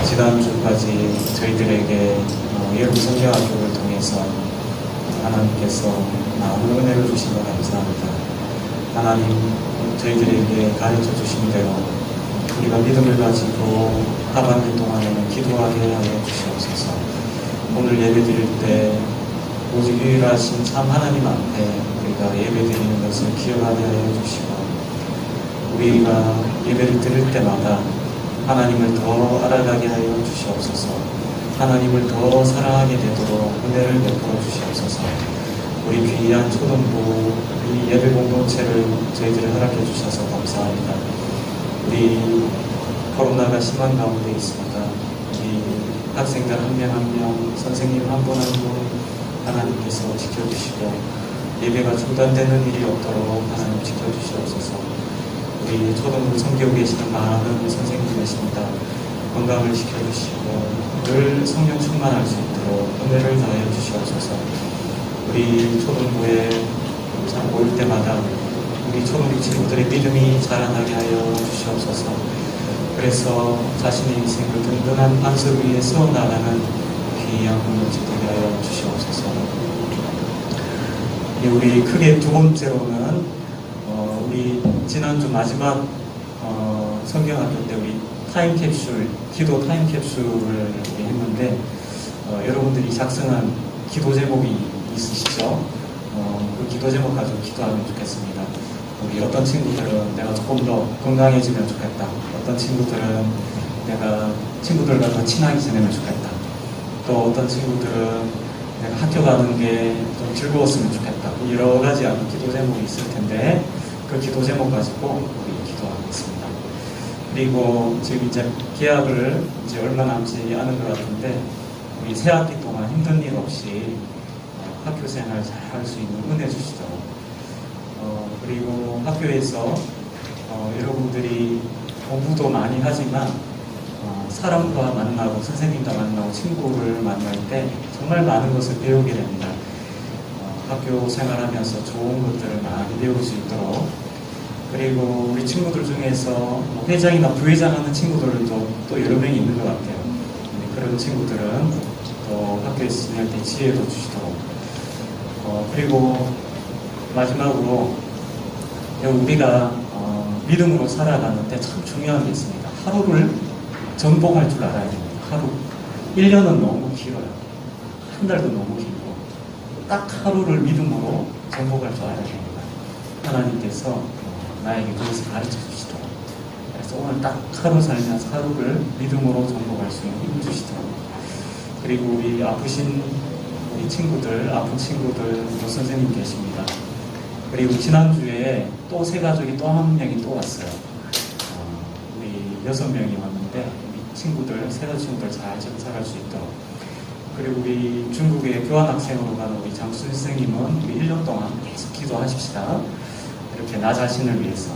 지난주까지 저희들에게 예루 성경학교를 통해서 하나님께서 많은 은혜를 주신 것 감사합니다. 하나님 저희들에게 가르쳐 주신 대로 우리가 믿음을 가지고 하반기 동안에는 기도하게 하여 주시옵소서. 오늘 예배 드릴 때 오직 유일하신 참 하나님 앞에 우리가 예배 드리는 것을 기억하게 하여 주시고, 우리가 예배를 드릴 때마다 하나님을 더 알아가게 하여 주시옵소서. 하나님을 더 사랑하게 되도록 은혜를 베풀어 주시옵소서. 우리 귀한 초등부 이 예배 공동체를 저희들이 허락해 주셔서 감사합니다. 우리 코로나가 심한 가운데 있습니다. 우리 학생들 한 명 한 명, 선생님 한 분 한 분 하나님께서 지켜주시고 예배가 중단되는 일이 없도록 하나님 지켜주시옵소서. 우리 초등부 섬기고 계시는 많은 선생님 계십니다. 건강을 지켜주시고 늘 성령 충만할 수 있도록 은혜를 다하여 주시옵소서. 우리 초등부에 참 모일 때마다 우리 초등부 친구들의 믿음이 자라나게 하여 주시옵소서. 그래서 자신의 인생을 든든한 반석 위에 세워나가는 귀한 공동체 되게 하여 주시옵소서. 우리 크게 두 번째로는 우리 지난주 마지막 성경학교 때 우리 타임캡슐, 기도 타임캡슐을 했는데 여러분들이 작성한 기도 제목이 있으시죠? 그 기도 제목 가지고 기도하면 좋겠습니다. 우리 어떤 친구들은 내가 조금 더 건강해지면 좋겠다. 어떤 친구들은 내가 친구들과 더 친하게 지내면 좋겠다. 또 어떤 친구들은 내가 학교 가는 게 좀 즐거웠으면 좋겠다. 여러 가지 기도 제목이 있을 텐데 그 기도 제목 가지고 우리 기도하겠습니다. 그리고 지금 이제 개학을 이제 얼마 남지 않은 것 같은데 우리 새 학기 동안 힘든 일 없이 학교 생활 잘 할 수 있는 은혜 주시도록, 그리고 학교에서 여러분들이 공부도 많이 하지만 사람과 만나고 선생님과 만나고 친구를 만날 때 정말 많은 것을 배우게 됩니다. 학교 생활하면서 좋은 것들을 많이 배울 수 있도록, 그리고 우리 친구들 중에서 회장이나 부회장하는 친구들도 또 여러 명이 있는 것 같아요. 그런 친구들은 또 학교에서 지낼 때 지혜도 주시도록, 그리고 마지막으로 우리가 믿음으로 살아가는데 참 중요한 게 있습니다. 하루를 전복할 줄 알아야 됩니다. 하루. 1년은 너무 길어요. 한 달도 너무 길고 딱 하루를 믿음으로 전복할 줄 알아야 됩니다. 하나님께서 나에게 그것을 가르쳐 주시도록, 그래서 오늘 딱 하루 살면서 하루를 믿음으로 전복할 수 있는 힘을 주시도록, 그리고 우리 아프신 우리 친구들, 아픈 친구들 또 선생님 계십니다. 그리고 지난주에 또 세 가족이 또 한 명이 또 왔어요. 우리 6명이 왔는데 우리 친구들, 세 가지 친구들 잘 정착할 수 있도록, 그리고 우리 중국에 교환학생으로 가는 우리 장수 선생님은 우리 1년 동안 계속 기도하십시다. 이렇게 나 자신을 위해서,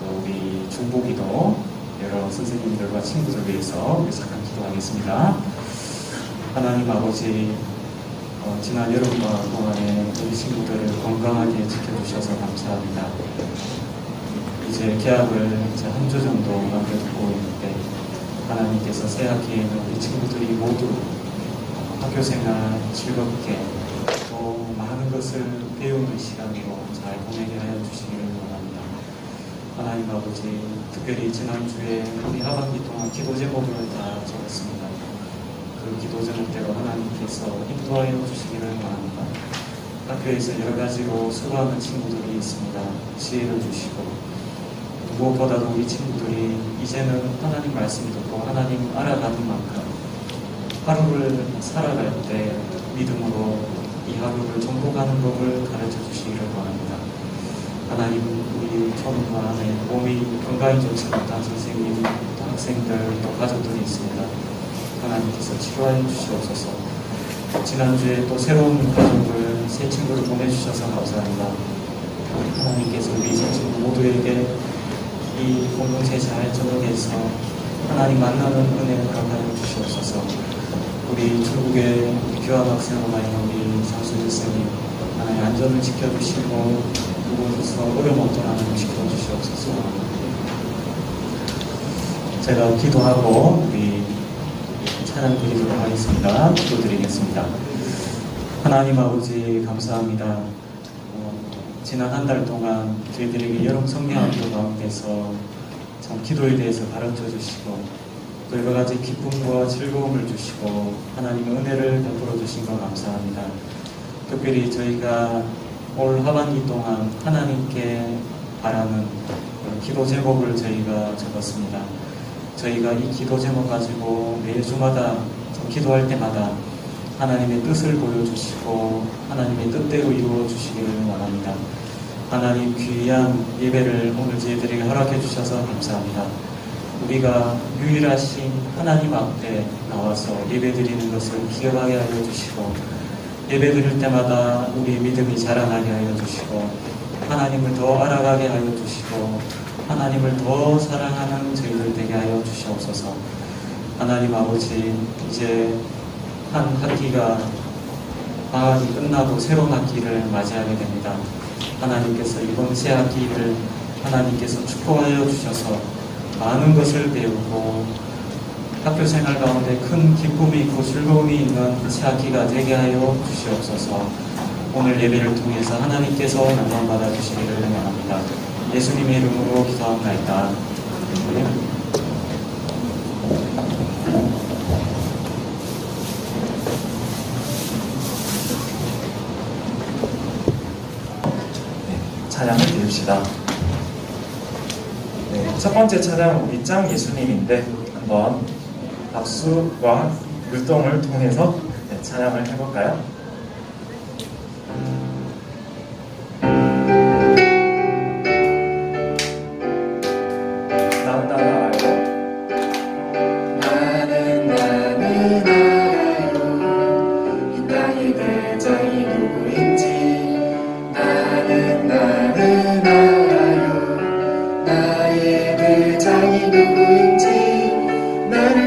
또 우리 중보기도 여러 선생님들과 친구들 위해서 우리 잠깐 기도하겠습니다. 하나님 아버지, 지난 여름 동안에 우리 친구들을 건강하게 지켜주셔서 감사합니다. 이제 개학을 이제 한 주 정도 남겨두고 있는데 하나님께서 새 학기에는 우리 친구들이 모두 학교 생활 즐겁게 또 많은 것을 배우는 시간으로 잘 보내게 하여 주시기를 원합니다. 하나님 아버지, 특별히 지난주에 우리 하반기 동안 기도 제목을 다 적었습니다. 그 기도 제목대로 하나님께서 인도하여 주시기를 원합니다. 학교에서 여러 가지로 수고하는 친구들이 있습니다. 지혜를 주시고, 무엇보다도 우리 친구들이 이제는 하나님 말씀을 듣고 하나님 알아가는 만큼 하루를 살아갈 때 믿음으로 이 하루를 전복하는 법을 가르쳐 주시기를 원합니다. 하나님, 우리 초등반에 몸이 건강이 좋지 못한 선생님, 또 학생들, 또 가족들이 있습니다. 하나님께서 치료하여 주시옵소서. 지난주에 또 새로운 가족을, 새 친구를 보내주셔서 감사합니다. 하나님께서 우리 새 친구 모두에게 이 공동체에 잘 적응해서 하나님 만나는 은혜를 허락하여 주시옵소서. 우리 중국의 교환학생으로 가 있는 우리 장수일 선생님, 하나님 안전을 지켜주시고 그곳에서 어려움 없도록 하나님 지켜주시옵소서. 제가 기도하고 우리 찬양 드리도록 하겠습니다. 기도드리겠습니다. 하나님 아버지 감사합니다. 지난 한 달 동안 저희들에게 여러 성경학교 가운데서 참 기도에 대해서 가르쳐 주시고 또 여러 가지 기쁨과 즐거움을 주시고 하나님의 은혜를 베풀어 주신 것 감사합니다. 특별히 저희가 올 하반기 동안 하나님께 바라는 기도 제목을 저희가 적었습니다. 저희가 이 기도 제목 가지고 매주마다 기도할 때마다 하나님의 뜻을 보여주시고 하나님의 뜻대로 이루어 주시기를 원합니다. 하나님 귀한 예배를 오늘 저희들에게 허락해 주셔서 감사합니다. 우리가 유일하신 하나님 앞에 나와서 예배 드리는 것을 기억하게 하여 주시고 예배 드릴 때마다 우리의 믿음이 자라나게 하여 주시고 하나님을 더 알아가게 하여 주시고 하나님을 더 사랑하는 저희들 되게 하여 주시옵소서. 하나님 아버지, 이제 한 학기가 방학이 끝나고 새로운 학기를 맞이하게 됩니다. 하나님께서 이번 새 학기를 하나님께서 축복하여 주셔서 많은 것을 배우고 학교 생활 가운데 큰 기쁨이 있고 즐거움이 있는 새 학기가 되게 하여 주시옵소서. 오늘 예배를 통해서 하나님께서 영광 받아 주시기를 원합니다. 예수님의 이름으로 기도합니다. 찬양을 드립시다. 첫 번째 찬양은 우리 짱 예수님인데 한번 박수와 율동을 통해서 찬양을 해볼까요?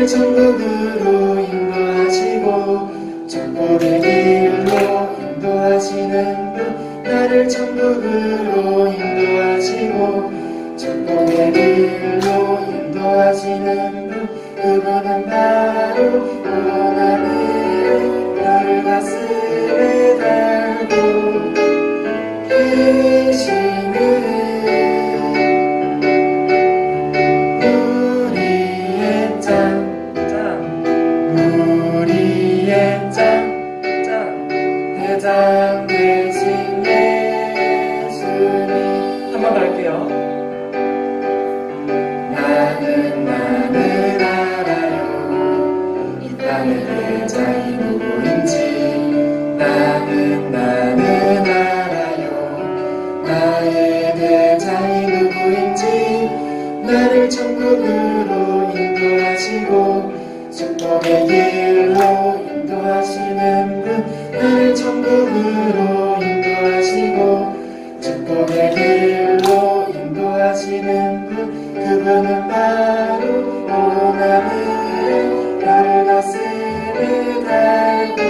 천국으로 인도하시고 천국의 길로 인도하시는 분 나를 천국으로 인도하시고 천국의 길로 인도하시는 분 그분은 바로 오나는 너를 가슴에 달고 계시는 대장 되신 예수님 한 번 더 할게요. 나는 알아요 이 땅의 대장이 누구인지 나는 알아요 나의 대장이 누구인지 나를 천국으로 인도하시고 축복의 길로 인도하시는 분 나를 천국으로 인도하시고 축복의 길로 인도하시는 분 그분은 바로 오나는 나를 가슴에 달고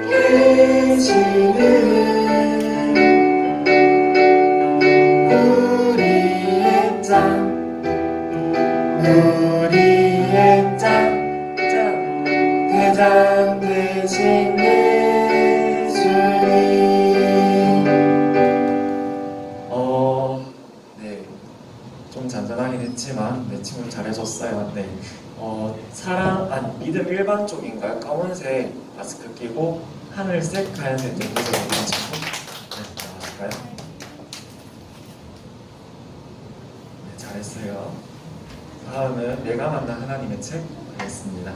계시는 우리의 짱 대장 되신 예수님 좀 잔잔하긴 했지만 친구 잘해줬어요. 믿음 일반 쪽인가요? 검은색 마스크 끼고 하늘색, 하얀색 눈빛을 보여주시고 나와줄까요? 잘했어요. 다음은 내가 만난 하나님의 책 하겠습니다.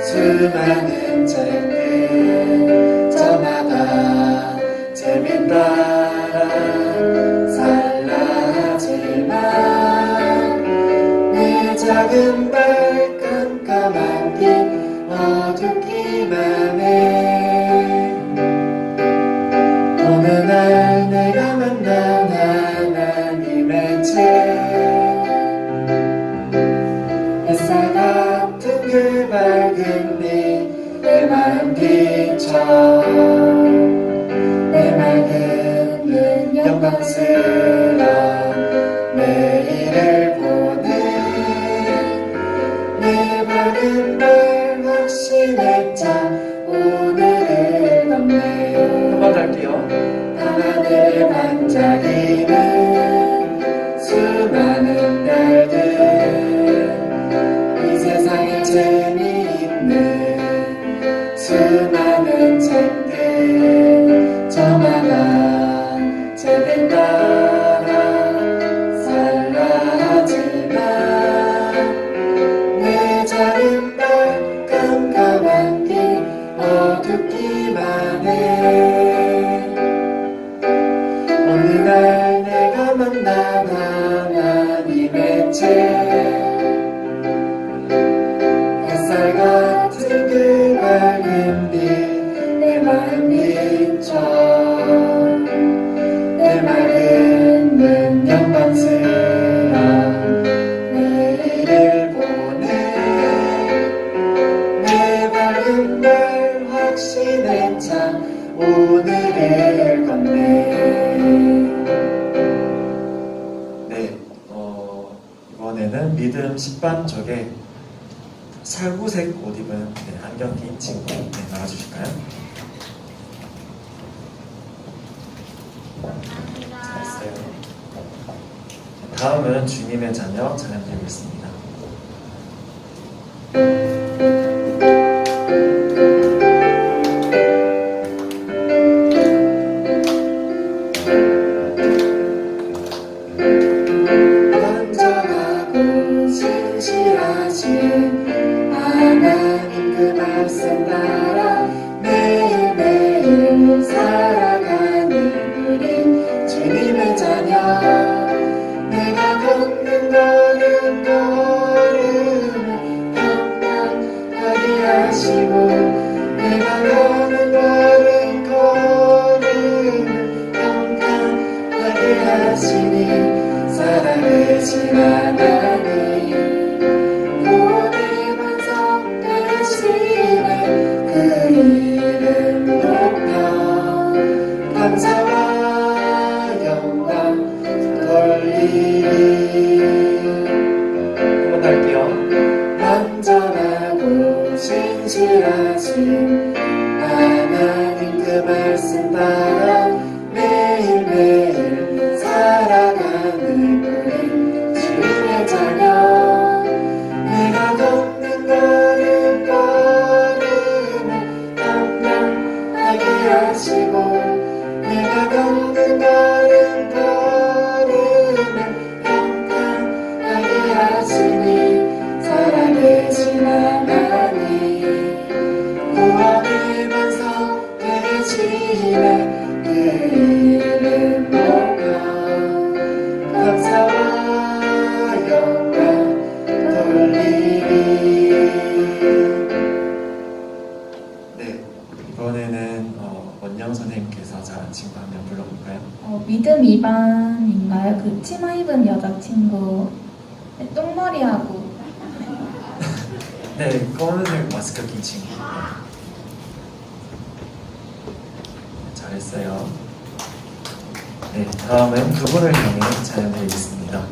수많은 책들 저마다 내 맑은 영광스러운 내일을 보내 내 밝은 날 확신했자 오늘을 건네요. 한 번 더 할게요. 하늘에 반짝이는 수많은 별들 이 세상에 재미있는 수많은 책들 저마다 책을 따라 살라 하지만 내 작은 발 깜깜한 길 어둡기만 해. 오늘날 내가 만난 하나님의 책 햇살 같은 그 밝은 빛 내 마음 비춰 내 맑은 영광스러운 내일을 보내 내 밝은 날 확신에 차 오늘을 건네. 네, 이번에는 믿음 10반 쪽에 살구색 옷 입은 안경 낀 친구 나와주실까요? 잘했어요. 다음은 주님의 자녀 찬양드리겠습니다. 완전하고 신실하신 하나님 그 말씀 따라 매일매일 살아가는 우리 주님의 자녀 내가 걷는 걸음걸음을 평평하게 하시고 내가 가는 걸음걸음을 평평하게 하시니 살아계신 하나님 구원의 반석 되시네 그 이름 높여 감사와 영광 돌리리. 한번 더 할게요. 완전하고 신실하신 하나님 그 말씀 따라 매일매일 살아가는 우리 주님의 자녀 내가 걷는 걸음걸음을 평평하게 하시고 내가 걷는 걸음걸음을 평평하게 하시니 살아계신 하나님 구원의 반석 되시네 그 이름 높여 감사와 영광 돌리리. 네, 이번에는 원영 선생님께서 잘한 친구 한 명 불러볼까요? 믿음 2반인가요? 그 치마 입은 여자친구 똥머리하고 네, 검은색 마스크 낀 친구. 잘했어요. 네, 다음은 두 분을 향해 찬양드리겠습니다.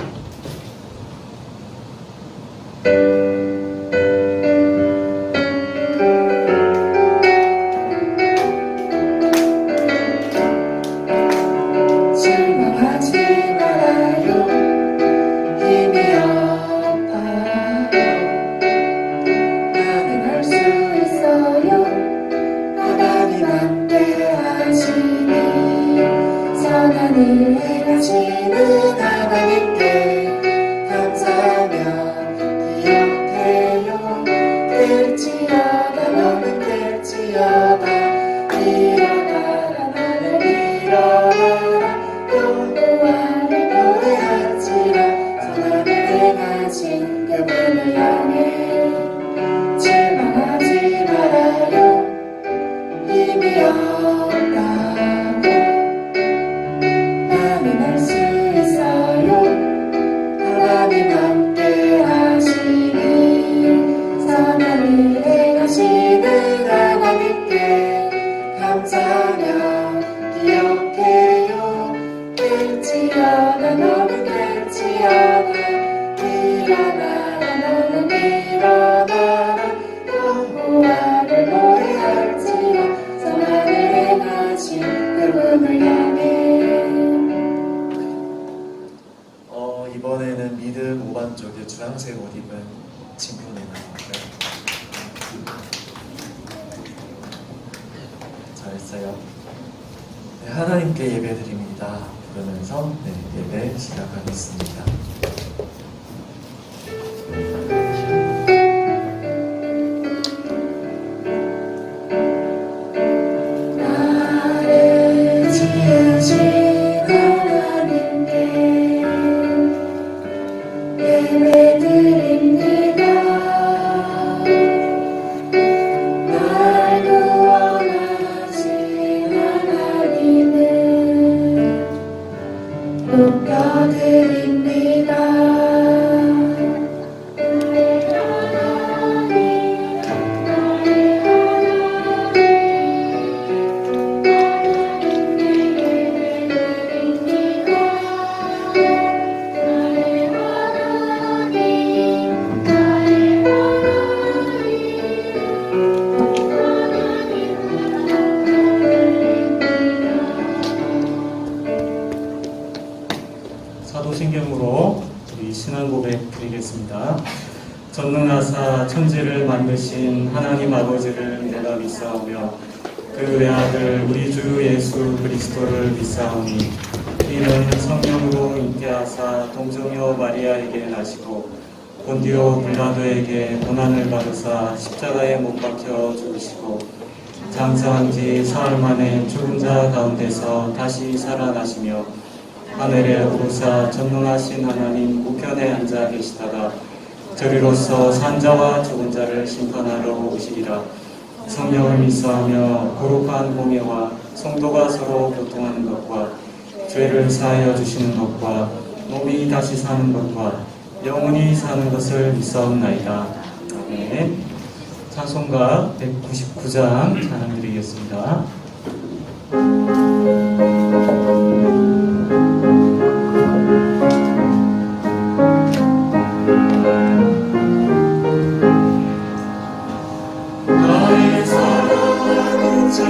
실망하지 말아요 힘이 없다요 나는 할 수 있어요 하나님 함께 하시니 선한 일 행하시는 하나님께 감사하며 기억해요 될지어다 너는 될지어다 일어나라 나는 일어나라 여호와를 노래하지라 선한 일 행하신 그분을 향해 실망하지 말아요 힘이 없다고 나는 할 수 있어요 하나님 함께 하시니 선한 일 행하시는 하나님께 남자냐 기억해요. 끝이 않아 너는 끝이 않아. 일어나라 너는 일어나라. 여호와를 노래할지라. 선하늘 행하신 그분을 향해. 이번에는 믿음 5반 쪽에 주황색 옷 입은 친구네 나왔고요. 잘했어요. 네, 하나님께 예배드립니다. 부르면서 예배 시작하겠습니다. 나를 지으신 하나님께 예배드립니다. 날 구원하신 하나님을 높여드립니다. 사도신경으로 우리 신앙 고백 드리겠습니다. 전능하사 천지를 만드신 하나님 아버지를 내가 믿사오며 그 외아들 우리 주 예수 그리스도를 믿사오니 이는 성령으로 잉태하사 동정녀 마리아에게 나시고 본디오 빌라도에게 고난을 받으사 십자가에 못 박혀 죽으시고 장사한 지 사흘 만에 죽은 자 가운데서 다시 살아나시며 하늘에 오르사 전능하신 하나님 우편에 앉아 계시다가 저리로서 산자와 죽은 자를 심판하러 오시리라. 성령을 믿사하며 거룩한 공예와 성도가 서로 교통하는 것과 죄를 사하여 주시는 것과 몸이 다시 사는 것과 영원히 사는 것을 믿사옵나이다. 아멘. 찬송가 199장 찬양드리겠습니다. 나의 사랑하는 자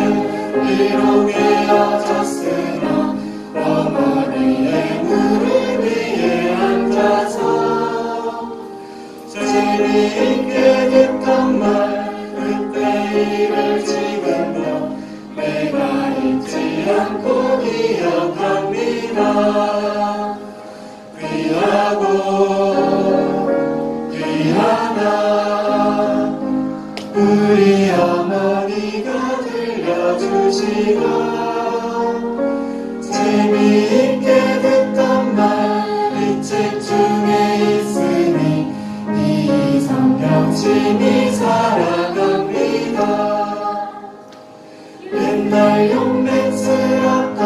이롱해어졌으나 어머니의 무릎 위에 앉아서 재미있게 듣던 말 그때 일을 지금도 내가 잊지 않고 기억합니다. 귀하고 귀하다 우리 어머니가 들려주시고 재미있게 듣던 말 이 책 중에 있으니 이 성경 침이 살아갑니다. 옛날 용맹스럽던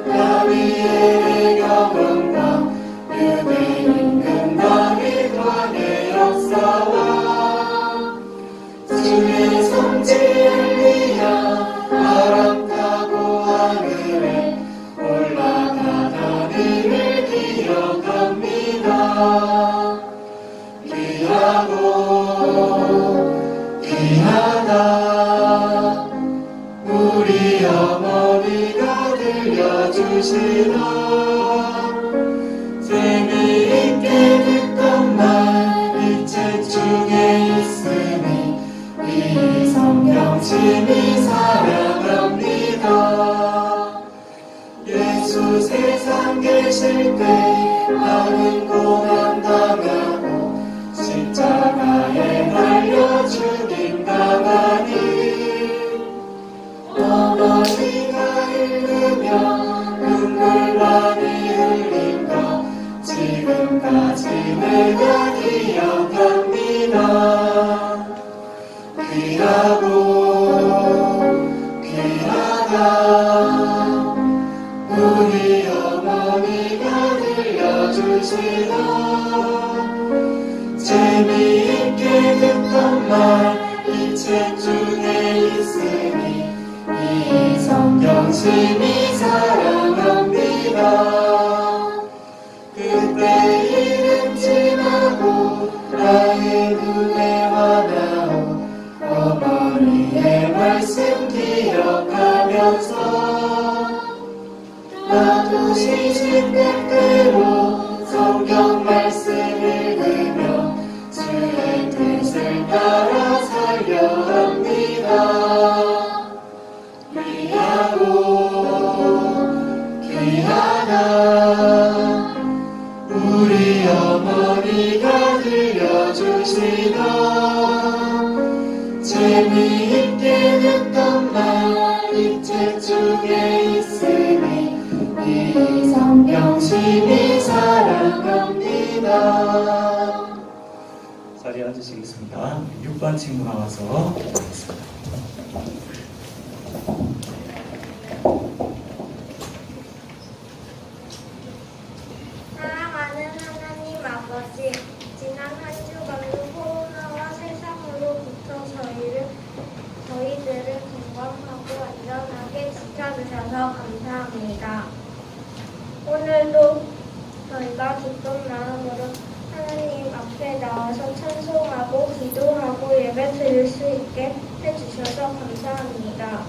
다윗의 경험과 유대 임금 다윗왕의 역사와 주의 성지 엘리야 바람 타고 하늘에 올라가다니를 기억합니다. 귀하고 귀하다 우리 어머니가 들려주시나 재미있게 듣던 말 이 책 중에 있으니 이 성경 침이 살아갑니다. 예수 세상 계실 때 나는 고난당하고 십자가에 달려 죽임당하니 어머니가 흘리며 눈물 많이 흘린다 지금까지 내가 기억합니다. 귀하고 귀하다 우리 어머니가 들려주시나 재미있게 듣던 말 이 책 중에 있으니 이 영심이 사랑합니다. 그때 일은 지나고 나의 눈에 환하오 어머니의 말씀 기억하면서 나도 시신 때때로 성경 말씀 읽으며 주의 뜻을 따라 살려 합니다. 귀하고 귀하다 우리 어머니가 들려주시던 재미있게 듣던 말 이 책 중에 있으니 이 성경심이 사랑합니다. 자리에 앉으시겠습니다. 6반 친구 나와서 하겠습니다. 사랑하는 하나님 아버지, 지난 한 주간도 코로나와 세상으로부터 저희들을 건강하고 안전하게 지켜주셔서 감사합니다. 오늘도 저희가 기쁜 마음으로 하나님 앞에 나와서 찬송하고 기도하고 예배 드릴 수 있게 해주셔서 감사합니다.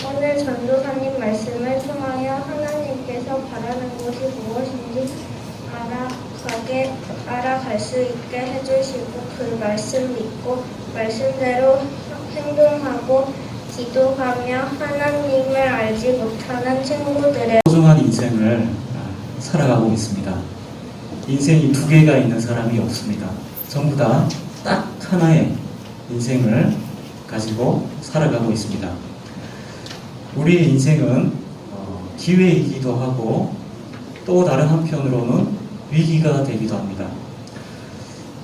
오늘 전도사님 말씀을 통하여 하나님께서 바라는 것이 무엇인지 알아갈 수 있게 해주시고 그 말씀 믿고 말씀대로 행동하고 기도하며 하나님을 알지 못하는 친구들의 소중한 인생을 살아가고 있습니다. 인생이 두 개가 있는 사람이 없습니다. 전부 다 딱 하나의 인생을 가지고 살아가고 있습니다. 우리의 인생은 기회이기도 하고 또 다른 한편으로는 위기가 되기도 합니다.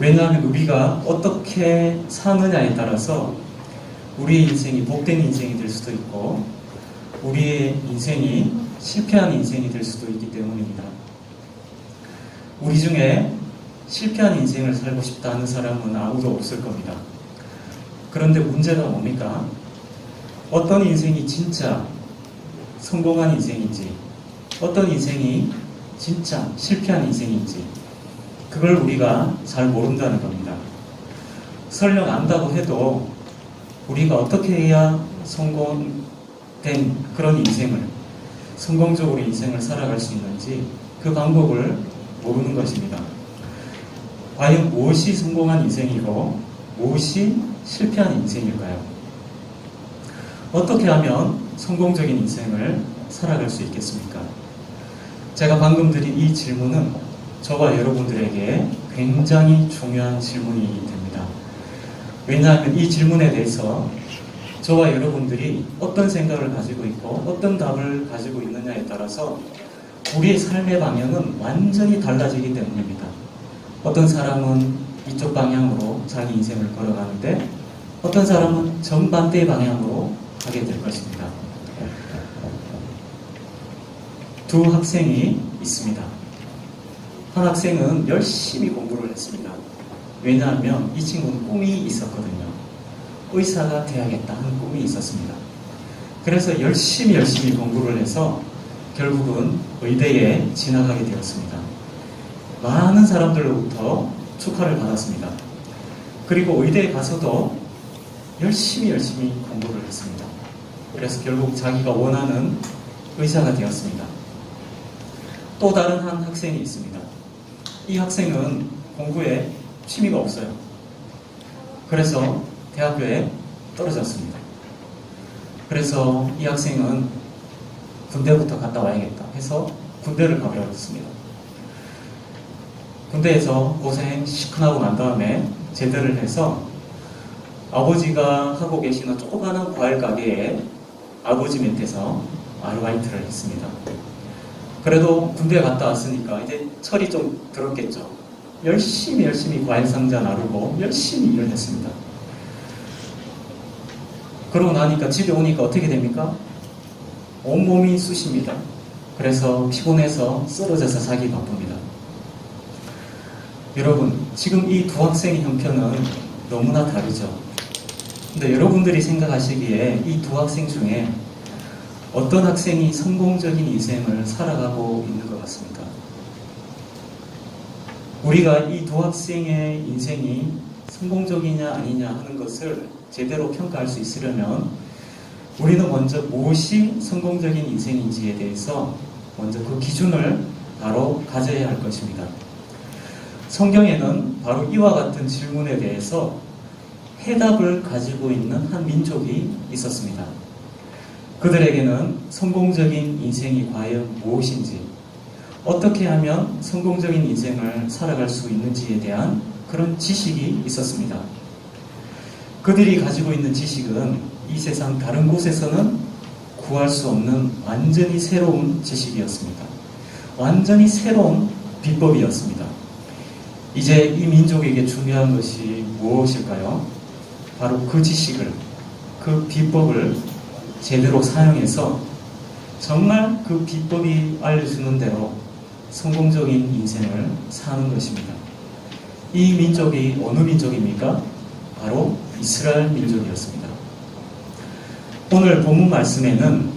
왜냐하면 우리가 어떻게 사느냐에 따라서 우리의 인생이 복된 인생이 될 수도 있고 우리의 인생이 실패한 인생이 될 수도 있기 때문입니다. 우리 중에 실패한 인생을 살고 싶다 하는 사람은 아무도 없을 겁니다. 그런데 문제가 뭡니까? 어떤 인생이 진짜 성공한 인생인지 어떤 인생이 진짜 실패한 인생인지 그걸 우리가 잘 모른다는 겁니다. 설령 안다고 해도 우리가 어떻게 해야 성공된 그런 인생을 성공적으로 인생을 살아갈 수 있는지 그 방법을 모르는 것입니다. 과연 무엇이 성공한 인생이고 무엇이 실패한 인생일까요? 어떻게 하면 성공적인 인생을 살아갈 수 있겠습니까? 제가 방금 드린 이 질문은 저와 여러분들에게 굉장히 중요한 질문이 됩니다. 왜냐하면 이 질문에 대해서 저와 여러분들이 어떤 생각을 가지고 있고 어떤 답을 가지고 있느냐에 따라서 우리의 삶의 방향은 완전히 달라지기 때문입니다. 어떤 사람은 이쪽 방향으로 자기 인생을 걸어가는데 어떤 사람은 정반대의 방향으로 가게 될 것입니다. 두 학생이 있습니다. 한 학생은 열심히 공부를 했습니다. 왜냐하면 이 친구는 꿈이 있었거든요. 의사가 돼야겠다 하는 꿈이 있었습니다. 그래서 열심히 공부를 해서 결국은 의대에 진학하게 되었습니다. 많은 사람들로부터 축하를 받았습니다. 그리고 의대에 가서도 열심히 공부를 했습니다. 그래서 결국 자기가 원하는 의사가 되었습니다. 또 다른 한 학생이 있습니다. 이 학생은 공부에 취미가 없어요. 그래서 대학교에 떨어졌습니다. 그래서 이 학생은 군대부터 갔다 와야겠다 해서 군대를 가버렸습니다. 군대에서 고생 시큰하고 난 다음에 제대를 해서 아버지가 하고 계시는 조그마한 과일 가게에 아버지 밑에서 아르바이트를 했습니다. 그래도 군대 갔다 왔으니까 이제 철이 좀 들었겠죠. 열심히 과일 상자 나르고 열심히 일을 했습니다. 그러고 나니까 집에 오니까 어떻게 됩니까? 온몸이 쑤십니다. 그래서 피곤해서 쓰러져서 자기 바쁩니다. 여러분, 지금 이 두 학생의 형편은 너무나 다르죠. 근데 여러분들이 생각하시기에 이 두 학생 중에 어떤 학생이 성공적인 인생을 살아가고 있는 것 같습니까? 우리가 이 두 학생의 인생이 성공적이냐 아니냐 하는 것을 제대로 평가할 수 있으려면 우리는 먼저 무엇이 성공적인 인생인지에 대해서 먼저 그 기준을 바로 가져야 할 것입니다. 성경에는 바로 이와 같은 질문에 대해서 해답을 가지고 있는 한 민족이 있었습니다. 그들에게는 성공적인 인생이 과연 무엇인지, 어떻게 하면 성공적인 인생을 살아갈 수 있는지에 대한 그런 지식이 있었습니다. 그들이 가지고 있는 지식은 이 세상 다른 곳에서는 구할 수 없는 완전히 새로운 지식이었습니다. 완전히 새로운 비법이었습니다. 이제 이 민족에게 중요한 것이 무엇일까요? 바로 그 지식을, 그 비법을 제대로 사용해서 정말 그 비법이 알려주는 대로 성공적인 인생을 사는 것입니다. 이 민족이 어느 민족입니까? 바로 이스라엘 민족이었습니다. 오늘 본문 말씀에는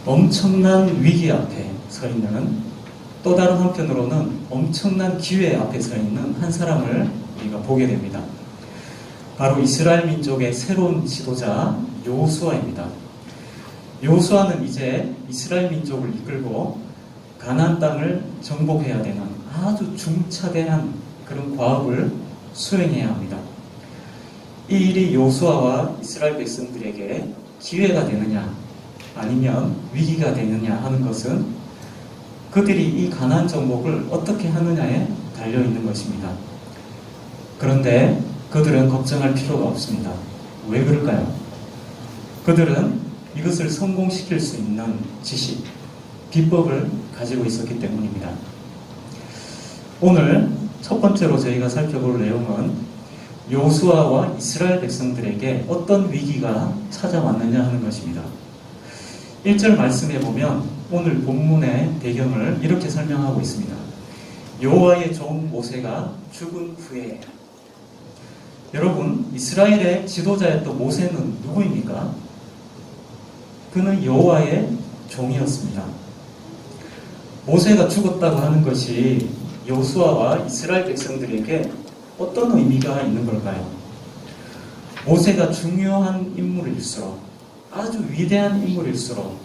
엄청난 위기 앞에 서 있는, 또 다른 한편으로는 엄청난 기회 앞에 서 있는 한 사람을 우리가 보게 됩니다. 바로 이스라엘 민족의 새로운 지도자 여호수아입니다. 여호수아는 이제 이스라엘 민족을 이끌고 가나안 땅을 정복해야 되는 아주 중차대한 그런 과업을 수행해야 합니다. 이 일이 여호수아와 이스라엘 백성들에게 기회가 되느냐 아니면 위기가 되느냐 하는 것은 그들이 이 가나안 정복을 어떻게 하느냐에 달려 있는 것입니다. 그런데 그들은 걱정할 필요가 없습니다. 왜 그럴까요? 그들은 이것을 성공시킬 수 있는 지식, 비법을 가지고 있었기 때문입니다. 오늘 첫 번째로 저희가 살펴볼 내용은 여호수아와 이스라엘 백성들에게 어떤 위기가 찾아왔느냐 하는 것입니다. 1절 말씀해 보면 오늘 본문의 배경을 이렇게 설명하고 있습니다. 여호와의 종 모세가 죽은 후에. 여러분, 이스라엘의 지도자였던 모세는 누구입니까? 그는 여호와의 종이었습니다. 모세가 죽었다고 하는 것이 여호수아와 이스라엘 백성들에게 어떤 의미가 있는 걸까요? 모세가 중요한 인물일수록, 아주 위대한 인물일수록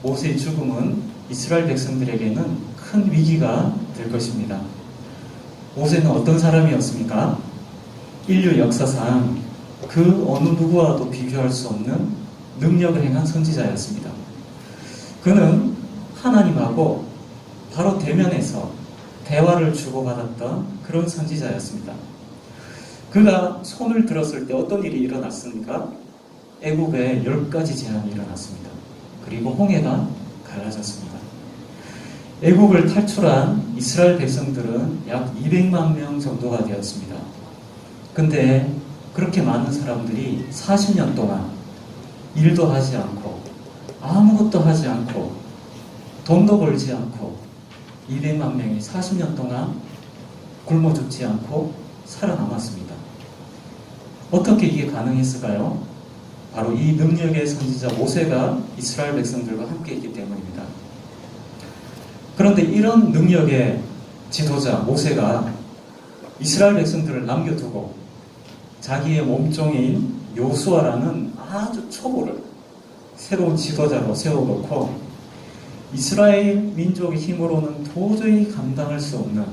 모세의 죽음은 이스라엘 백성들에게는 큰 위기가 될 것입니다. 모세는 어떤 사람이었습니까? 인류 역사상 그 어느 누구와도 비교할 수 없는 능력을 행한 선지자였습니다. 그는 하나님하고 바로 대면에서 대화를 주고받았던 그런 선지자였습니다. 그가 손을 들었을 때 어떤 일이 일어났습니까? 애굽에 10가지 재앙이 일어났습니다. 그리고 홍해가 갈라졌습니다. 애굽을 탈출한 이스라엘 백성들은 약 200만 명 정도가 되었습니다. 근데 그렇게 많은 사람들이 40년 동안 일도 하지 않고 아무것도 하지 않고 돈도 벌지 않고 200만 명이 40년 동안 굶어 죽지 않고 살아남았습니다. 어떻게 이게 가능했을까요? 바로 이 능력의 선지자 모세가 이스라엘 백성들과 함께 있기 때문입니다. 그런데 이런 능력의 지도자 모세가 이스라엘 백성들을 남겨두고 자기의 몸종인 여호수아라는 아주 초보를 새로운 지도자로 세워놓고 이스라엘 민족의 힘으로는 도저히 감당할 수 없는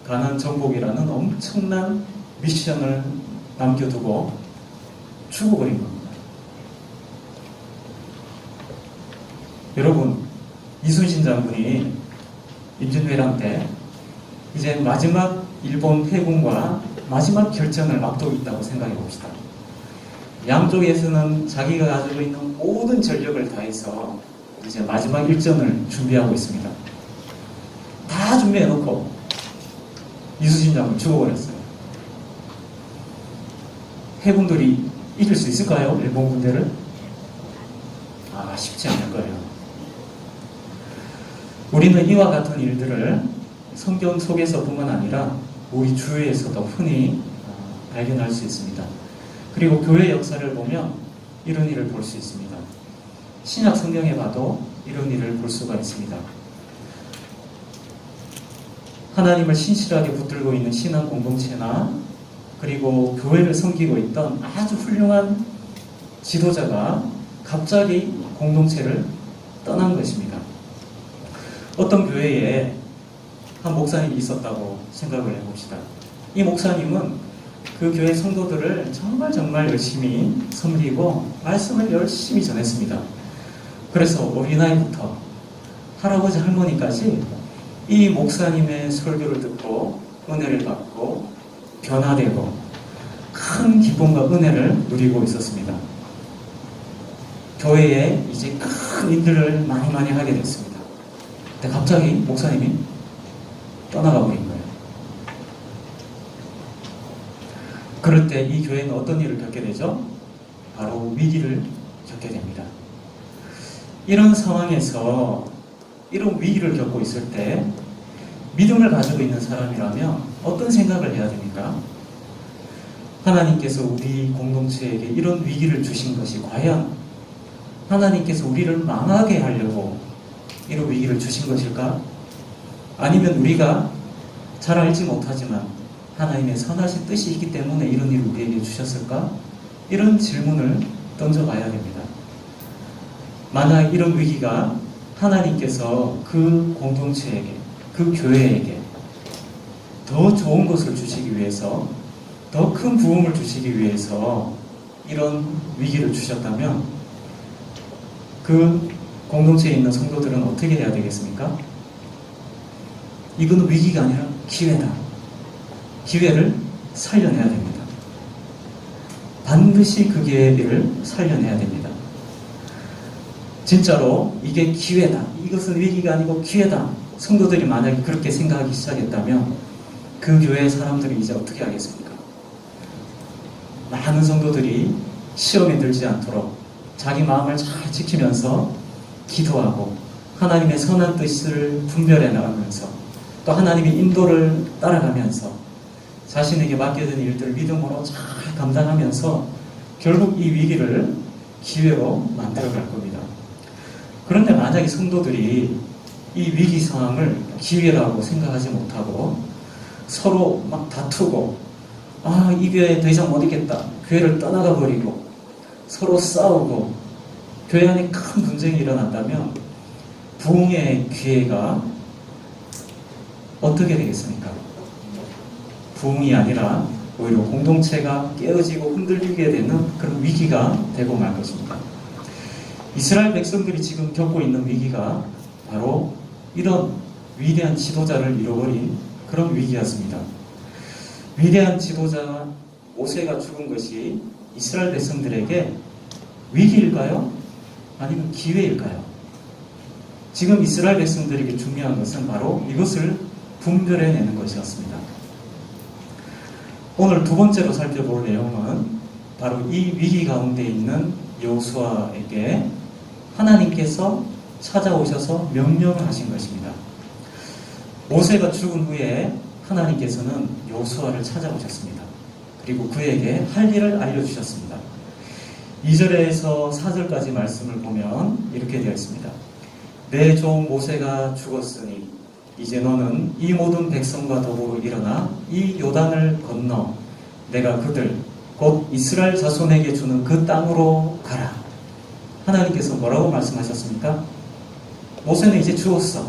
가나안 정복이라는 엄청난 미션을 남겨두고 죽어버린 겁니다. 여러분, 이순신 장군이 임진왜란 때 이제 마지막 일본 해군과 마지막 결전을 앞두고 있다고 생각해 봅시다. 양쪽에서는 자기가 가지고 있는 모든 전력을 다해서 이제 마지막 일전을 준비하고 있습니다. 다 준비해놓고 이순신 장군 죽어버렸어요. 해군들이 이길 수 있을까요? 일본 군대를? 쉽지 않을 거예요. 우리는 이와 같은 일들을 성경 속에서뿐만 아니라 우리 주위에서도 흔히 발견할 수 있습니다. 그리고 교회 역사를 보면 이런 일을 볼 수 있습니다. 신약 성경에 봐도 이런 일을 볼 수가 있습니다. 하나님을 신실하게 붙들고 있는 신앙 공동체나 그리고 교회를 섬기고 있던 아주 훌륭한 지도자가 갑자기 공동체를 떠난 것입니다. 어떤 교회에 한 목사님이 있었다고 생각을 해봅시다. 이 목사님은 그 교회 성도들을 정말 열심히 섬기고 말씀을 열심히 전했습니다. 그래서 어린아이부터 할아버지 할머니까지 이 목사님의 설교를 듣고 은혜를 받고 변화되고 큰 기쁨과 은혜를 누리고 있었습니다. 교회에 이제 큰 일들을 많이 하게 됐습니다. 근데 갑자기 목사님이 떠나가 버린 거예요. 그럴 때 이 교회는 어떤 일을 겪게 되죠? 바로 위기를 겪게 됩니다. 이런 상황에서 이런 위기를 겪고 있을 때 믿음을 가지고 있는 사람이라면 어떤 생각을 해야 됩니까? 하나님께서 우리 공동체에게 이런 위기를 주신 것이 과연 하나님께서 우리를 망하게 하려고 이런 위기를 주신 것일까? 아니면 우리가 잘 알지 못하지만 하나님의 선하신 뜻이 있기 때문에 이런 일을 우리에게 주셨을까? 이런 질문을 던져봐야 됩니다. 만약 이런 위기가 하나님께서 그 공동체에게, 그 교회에게 더 좋은 것을 주시기 위해서, 더 큰 부흥을 주시기 위해서 이런 위기를 주셨다면 그 공동체에 있는 성도들은 어떻게 해야 되겠습니까? 이거는 위기가 아니라 기회다. 기회를 살려내야 됩니다. 반드시 그 기회를 살려내야 됩니다. 진짜로 이게 기회다. 이것은 위기가 아니고 기회다. 성도들이 만약에 그렇게 생각하기 시작했다면 그 교회의 사람들이 이제 어떻게 하겠습니까? 많은 성도들이 시험에 들지 않도록 자기 마음을 잘 지키면서 기도하고 하나님의 선한 뜻을 분별해 나가면서 또 하나님의 인도를 따라가면서 자신에게 맡겨진 일들을 믿음으로 잘 감당하면서 결국 이 위기를 기회로 만들어 갈 겁니다. 그런데 만약에 성도들이 이 위기 상황을 기회라고 생각하지 못하고 서로 막 다투고 이 교회에 더 이상 못 있겠다. 교회를 떠나가 버리고 서로 싸우고 교회 안에 큰 분쟁이 일어난다면 부흥의 기회가 어떻게 되겠습니까? 부흥이 아니라 오히려 공동체가 깨어지고 흔들리게 되는 그런 위기가 되고 말 것입니다. 이스라엘 백성들이 지금 겪고 있는 위기가 바로 이런 위대한 지도자를 잃어버린 그런 위기였습니다. 위대한 지도자 모세가 죽은 것이 이스라엘 백성들에게 위기일까요? 아니면 기회일까요? 지금 이스라엘 백성들에게 중요한 것은 바로 이것을 분별해내는 것이었습니다. 오늘 두 번째로 살펴볼 내용은 바로 이 위기 가운데 있는 여호수아에게 하나님께서 찾아오셔서 명령을 하신 것입니다. 모세가 죽은 후에 하나님께서는 여호수아를 찾아오셨습니다. 그리고 그에게 할 일을 알려주셨습니다. 2절에서 4절까지 말씀을 보면 이렇게 되어 있습니다. 내 종 모세가 죽었으니 이제 너는 이 모든 백성과 더불어 일어나 이 요단을 건너 내가 그들 곧 이스라엘 자손에게 주는 그 땅으로 가라. 하나님께서 뭐라고 말씀하셨습니까? 모세는 이제 죽었어.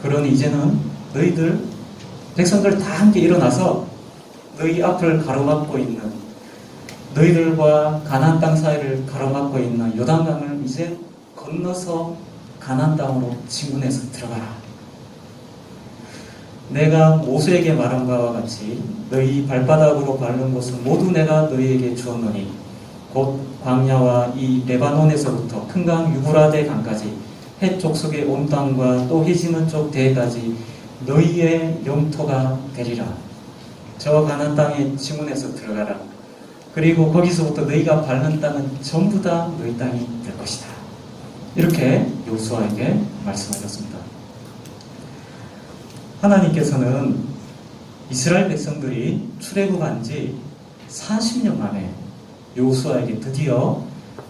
그러니 이제는 너희들 백성들 다 함께 일어나서 너희 앞을 가로막고 있는 너희들과 가나안 땅 사이를 가로막고 있는 요단강을 이제 건너서 가나안 땅으로 진군해서 들어가라. 내가 모세에게 말한 바와 같이 너희 발바닥으로 밟는 곳은 모두 내가 너희에게 주었노니 곧 광야와 이 레바논에서부터 큰 강 유브라데 강까지 해 족속의 온 땅과 또 해지는 쪽 대까지 너희의 영토가 되리라. 저 가나안 땅에 진군해서 들어가라. 그리고 거기서부터 너희가 밟는 땅은 전부 다 너희 땅이 될 것이다. 이렇게 여호수아에게 말씀하셨습니다. 하나님께서는 이스라엘 백성들이 출애굽한 지 40년 만에 여호수아에게 드디어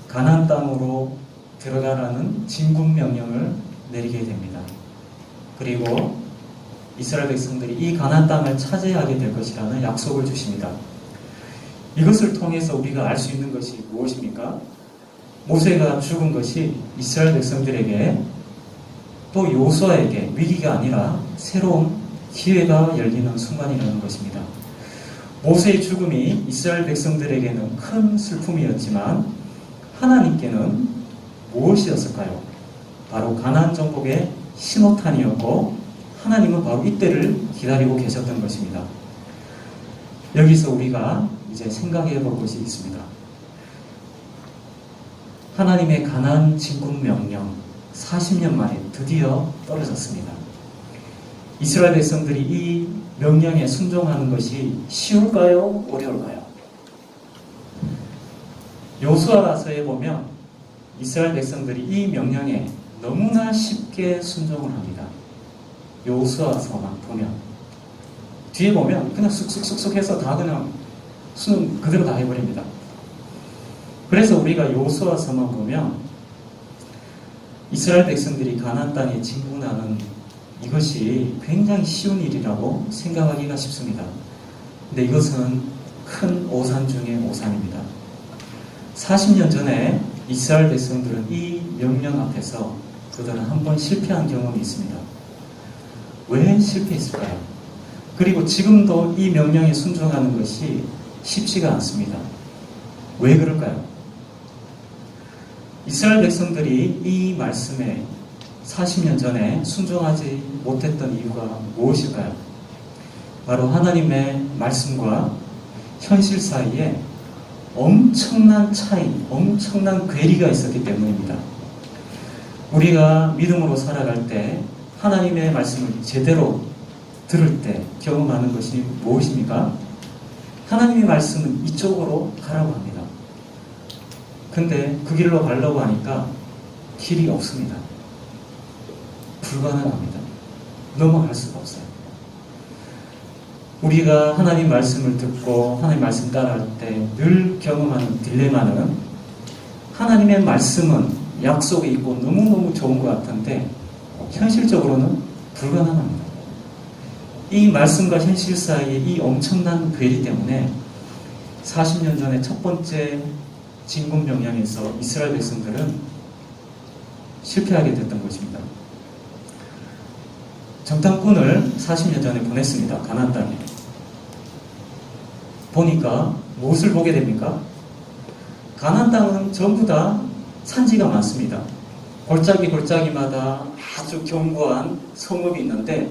가나안 땅으로 들어가라는 진군 명령을 내리게 됩니다. 그리고 이스라엘 백성들이 이 가나안 땅을 차지하게 될 것이라는 약속을 주십니다. 이것을 통해서 우리가 알 수 있는 것이 무엇입니까? 모세가 죽은 것이 이스라엘 백성들에게 또 여호수아에게 위기가 아니라 새로운 기회가 열리는 순간이라는 것입니다. 모세의 죽음이 이스라엘 백성들에게는 큰 슬픔이었지만 하나님께는 무엇이었을까요? 바로 가나안 정복의 신호탄이었고 하나님은 바로 이때를 기다리고 계셨던 것입니다. 여기서 우리가 이제 생각해 볼 것이 있습니다. 하나님의 가나안 진군 명령 40년 만에 드디어 떨어졌습니다. 이스라엘 백성들이 이 명령에 순종하는 것이 쉬울까요? 어려울까요? 여호수아서에 보면 이스라엘 백성들이 이 명령에 너무나 쉽게 순종을 합니다. 여호수아서만 보면 뒤에 보면 그냥 쑥쑥쑥쑥 해서 다 그냥 순 그대로 다 해버립니다. 그래서 우리가 여호수아서만 보면 이스라엘 백성들이 가나안 땅에 진군하는 이것이 굉장히 쉬운 일이라고 생각하기가 쉽습니다. 근데 이것은 큰 오산 중의 오산입니다. 40년 전에 이스라엘 백성들은 이 명령 앞에서 그들은 한번 실패한 경험이 있습니다. 왜 실패했을까요? 그리고 지금도 이 명령에 순종하는 것이 쉽지가 않습니다. 왜 그럴까요? 이스라엘 백성들이 이 말씀에 40년 전에 순종하지 못했던 이유가 무엇일까요? 바로 하나님의 말씀과 현실 사이에 엄청난 차이, 엄청난 괴리가 있었기 때문입니다. 우리가 믿음으로 살아갈 때 하나님의 말씀을 제대로 들을 때 경험하는 것이 무엇입니까? 하나님의 말씀은 이쪽으로 가라고 합니다. 근데 그 길로 가려고 하니까 길이 없습니다. 불가능합니다. 넘어갈 수가 없어요. 우리가 하나님 말씀을 듣고 하나님 말씀 따라할 때 늘 경험하는 딜레마는 하나님의 말씀은 약속이 있고 너무너무 좋은 것 같은데 현실적으로는 불가능합니다. 이 말씀과 현실 사이에 이 엄청난 괴리 때문에 40년 전에 첫 번째 진군 명령에서 이스라엘 백성들은 실패하게 됐던 것입니다. 정탐꾼을 40년 전에 보냈습니다. 가나안 땅에. 보니까 무엇을 보게 됩니까? 가나안 땅은 전부 다 산지가 많습니다. 골짜기 골짜기마다 아주 견고한 성읍이 있는데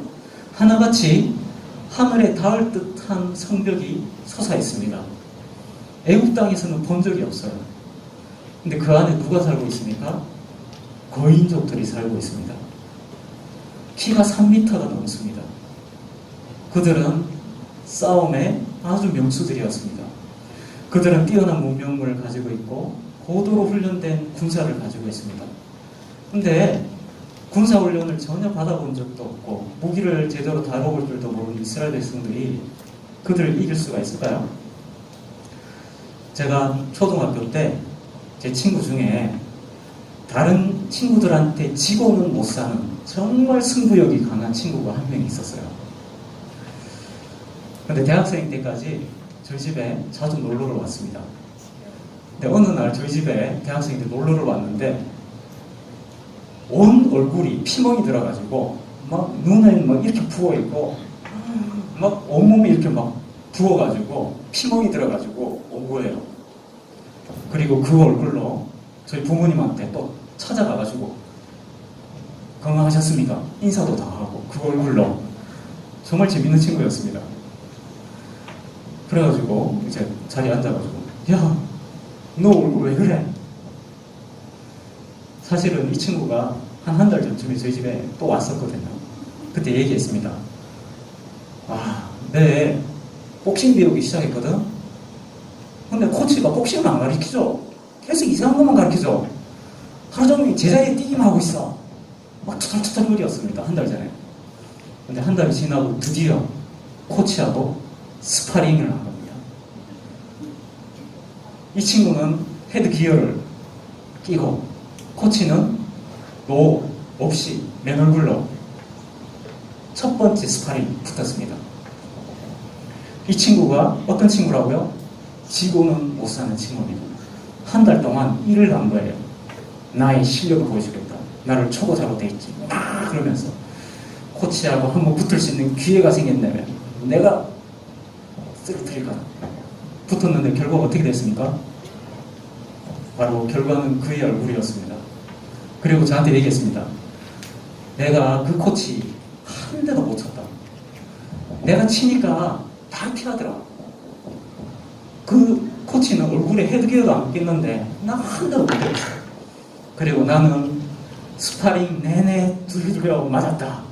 하나같이 하늘에 닿을 듯한 성벽이 솟아 있습니다. 애굽 땅에서는 본 적이 없어요. 근데 그 안에 누가 살고 있습니까? 거인족들이 살고 있습니다. 키가 3m가 넘습니다. 그들은 싸움의 아주 명수들이었습니다. 그들은 뛰어난 문명을 가지고 있고 고도로 훈련된 군사를 가지고 있습니다. 근데 군사훈련을 전혀 받아본 적도 없고 무기를 제대로 다뤄볼 줄도 모르는 이스라엘 백성들이 그들을 이길 수가 있을까요? 제가 초등학교 때 제 친구 중에 다른 친구들한테 지고는 못 사는 정말 승부욕이 강한 친구가 한 명 있었어요. 근데 대학생 때까지 저희 집에 자주 놀러를 왔습니다. 근데 어느 날 저희 집에 대학생들이 놀러를 왔는데 온 얼굴이 피멍이 들어가지고 막 눈에 막 이렇게 부어있고 막 온몸이 이렇게 막 부어가지고 피멍이 들어가지고 온 거예요. 그리고 그 얼굴로 저희 부모님한테 또 찾아가가지고 건강하셨습니까? 인사도 다 하고 그 얼굴로 정말 재밌는 친구였습니다. 그래가지고 이제 자리에 앉아가지고 야, 너 얼굴 왜 그래? 사실은 이 친구가 한 달 전쯤에 저희 집에 또 왔었거든요. 그때 얘기했습니다. 아, 네 복싱 배우기 시작했거든. 근데 코치가 복싱을 안 가르치죠. 계속 이상한 것만 가르치죠. 하루 종일 제자리에 뛰기만 하고 있어. 막 투덜투덜거렸습니다. 한 달 전에. 근데 한 달이 지나고 드디어 코치하고 스파링을 한 겁니다. 이 친구는 헤드 기어를 끼고 코치는 노 없이 맨 얼굴로 첫 번째 스파링 붙었습니다. 이 친구가 어떤 친구라고요? 지고는 못 사는 친구입니다. 한 달 동안 일을 간 거예요. 나의 실력을 보여주겠다. 나를 초보자로 돼 있지. 막 그러면서 코치하고 한번 붙을 수 있는 기회가 생겼다면 내가 쓰러뜨릴 거다. 붙었는데 결과가 어떻게 됐습니까? 바로 결과는 그의 얼굴이었습니다. 그리고 저한테 얘기했습니다. 내가 그 코치 한 대도 못 쳤다. 내가 치니까 다 피하더라. 그 코치는 얼굴에 헤드기어도 안 꼈는데 나 한 대도 못 때렸어. 그리고 나는 스파링 내내 두드려 맞았다.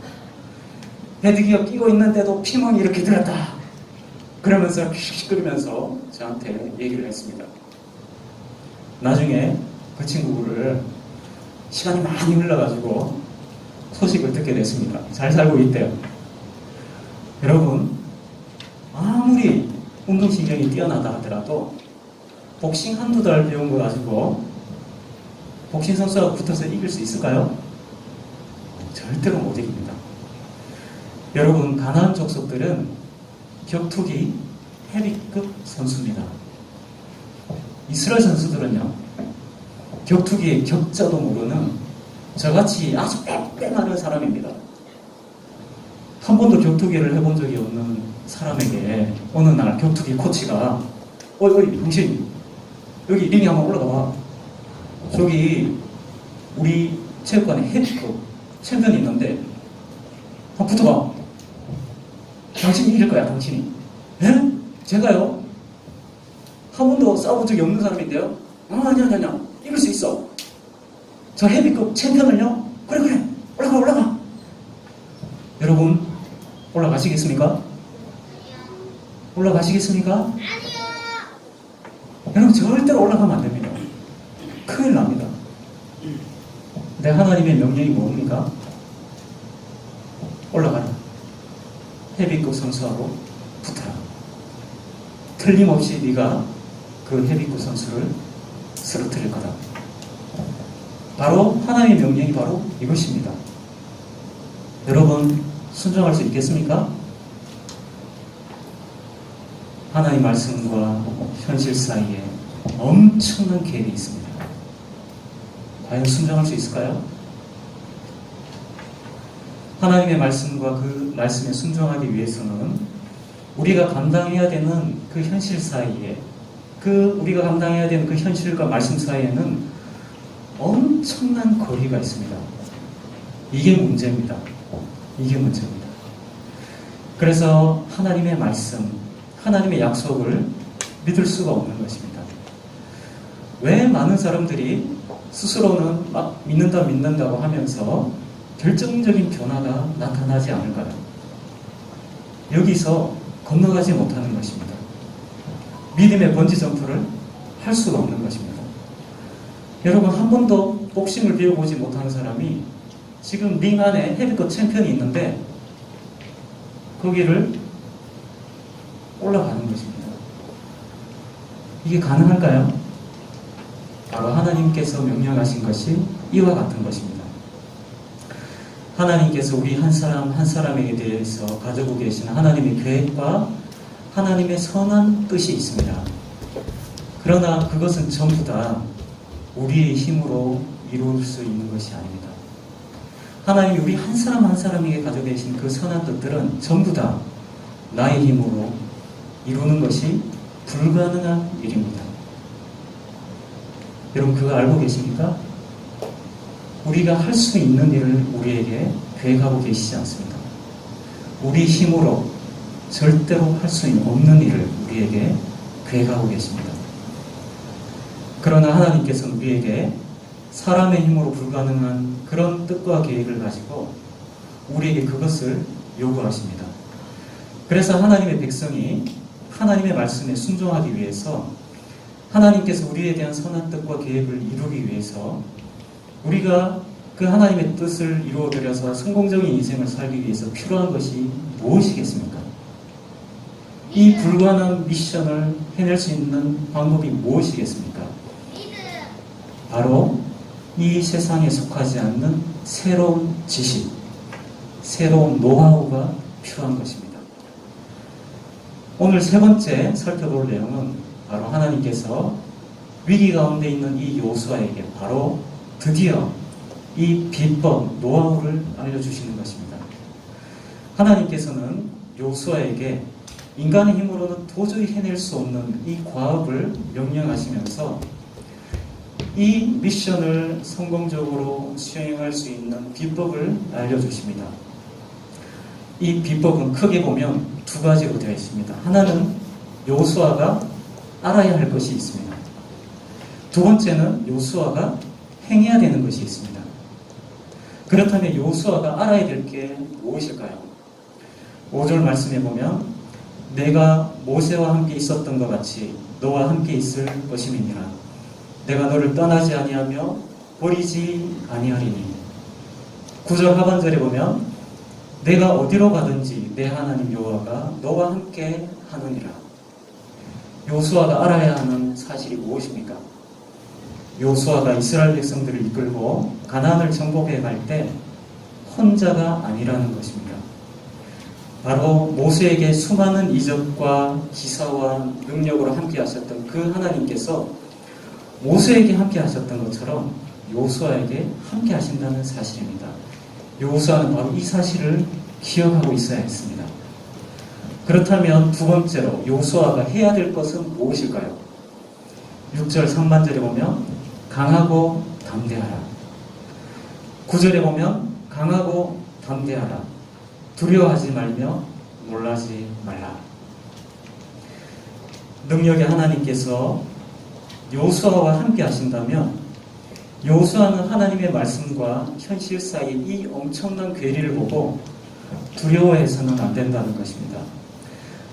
헤드기어 끼고 있는데도 피멍이 이렇게 들었다. 그러면서 시끄러면서 저한테 얘기를 했습니다. 나중에 그 친구를 시간이 많이 흘러가지고 소식을 듣게 됐습니다. 잘 살고 있대요. 여러분, 아무리 운동신경이 뛰어나다 하더라도 복싱 한두 달 배운 거 가지고 복싱 선수하고 붙어서 이길 수 있을까요? 절대로 못 이깁니다. 여러분, 가나안 족속들은 격투기 헤비급 선수입니다. 이스라엘 선수들은요, 격투기의 격자도 모르는 저같이 아주 빽빽하는 사람입니다. 한 번도 격투기를 해본 적이 없는 사람에게 어느 날 격투기 코치가 어이 당신 여기 링에 한번 올라가 봐. 저기 우리 체육관에 헤비급 챔피언이 있는데 한번 붙어봐. 당신이 이길 거야. 당신이. 에? 제가요? 한 번도 싸워본 적이 없는 사람인데요? 아니야. 이길 수 있어. 저 헤비급 챔피언을요? 그래. 올라가. 여러분, 올라가시겠습니까? 올라가시겠습니까? 아니요. 여러분, 절대로 올라가면 안 됩니다. 큰일 납니다. 내 하나님의 명령이 뭡니까? 올라가라. 헤비급 선수하고 붙어라. 틀림없이 네가 그 헤비급 선수를 쓰러뜨릴 거다. 바로 하나님의 명령이 바로 이것입니다. 여러분, 순종할 수 있겠습니까? 하나님의 말씀과 현실 사이에 엄청난 갭이 있습니다. 과연 순종할 수 있을까요? 하나님의 말씀과 그 말씀에 순종하기 위해서는 우리가 감당해야 되는 그 현실 사이에, 우리가 감당해야 되는 그 현실과 말씀 사이에는 엄청난 거리가 있습니다. 이게 문제입니다. 그래서 하나님의 말씀, 하나님의 약속을 믿을 수가 없는 것입니다. 왜 많은 사람들이 스스로는 막 믿는다고 하면서 결정적인 변화가 나타나지 않을까요? 여기서 건너가지 못하는 것입니다. 믿음의 번지 점프를 할 수가 없는 것입니다. 여러분, 한 번도 복싱을 배워보지 못하는 사람이 지금 링 안에 헤비급 챔피언이 있는데 거기를 올라가는 것입니다. 이게 가능할까요? 바로 하나님께서 명령하신 것이 이와 같은 것입니다. 하나님께서 우리 한 사람 한 사람에게 대해서 가지고 계신 하나님의 계획과 하나님의 선한 뜻이 있습니다. 그러나 그것은 전부 다 우리의 힘으로 이룰 수 있는 것이 아닙니다. 하나님이 우리 한 사람 한 사람에게 가지고 계신 그 선한 뜻들은 전부 다 나의 힘으로 이루는 것이 불가능한 일입니다. 여러분, 그거 알고 계십니까? 우리가 할 수 있는 일을 우리에게 계획하고 계시지 않습니다. 우리 힘으로 절대로 할 수 없는 일을 우리에게 계획하고 계십니다. 그러나 하나님께서는 우리에게 사람의 힘으로 불가능한 그런 뜻과 계획을 가지고 우리에게 그것을 요구하십니다. 그래서 하나님의 백성이 하나님의 말씀에 순종하기 위해서, 하나님께서 우리에 대한 선한 뜻과 계획을 이루기 위해서, 우리가 그 하나님의 뜻을 이루어드려서 성공적인 인생을 살기 위해서 필요한 것이 무엇이겠습니까? 이 불가능한 미션을 해낼 수 있는 방법이 무엇이겠습니까? 바로 이 세상에 속하지 않는 새로운 지식, 새로운 노하우가 필요한 것입니다. 오늘 세 번째 살펴볼 내용은 바로 하나님께서 위기 가운데 있는 이 요수아에게 바로 드디어 이 비법, 노하우를 알려주시는 것입니다. 하나님께서는 요수아에게 인간의 힘으로는 도저히 해낼 수 없는 이 과업을 명령하시면서 이 미션을 성공적으로 수행할 수 있는 비법을 알려주십니다. 이 비법은 크게 보면 두 가지로 되어 있습니다. 하나는 요수아가 알아야 할 것이 있습니다. 두 번째는 요수아가 행해야 되는 것이 있습니다. 그렇다면 요수아가 알아야 될 게 무엇일까요? 5절 말씀에 보면 내가 모세와 함께 있었던 것 같이 너와 함께 있을 것임이니라. 내가 너를 떠나지 아니하며 버리지 아니하리니. 9절 하반절에 보면 내가 어디로 가든지 내 하나님 여호와가 너와 함께 하느니라. 요수아가 알아야 하는 사실이 무엇입니까? 요수아가 이스라엘 백성들을 이끌고 가나안을 정복해 갈 때 혼자가 아니라는 것입니다. 바로 모세에게 수많은 이적과 기사와 능력으로 함께 하셨던 그 하나님께서 모세에게 함께 하셨던 것처럼 요수아에게 함께 하신다는 사실입니다. 요수아는 바로 이 사실을 기억하고 있어야 했습니다. 그렇다면 두 번째로 요수아가 해야 될 것은 무엇일까요? 6절 상반절에 보면 강하고 담대하라. 9절에 보면 강하고 담대하라. 두려워하지 말며 놀라지 말라. 능력의 하나님께서 요수아와 함께 하신다면 요수아는 하나님의 말씀과 현실 사이 이 엄청난 괴리를 보고 두려워해서는 안 된다는 것입니다.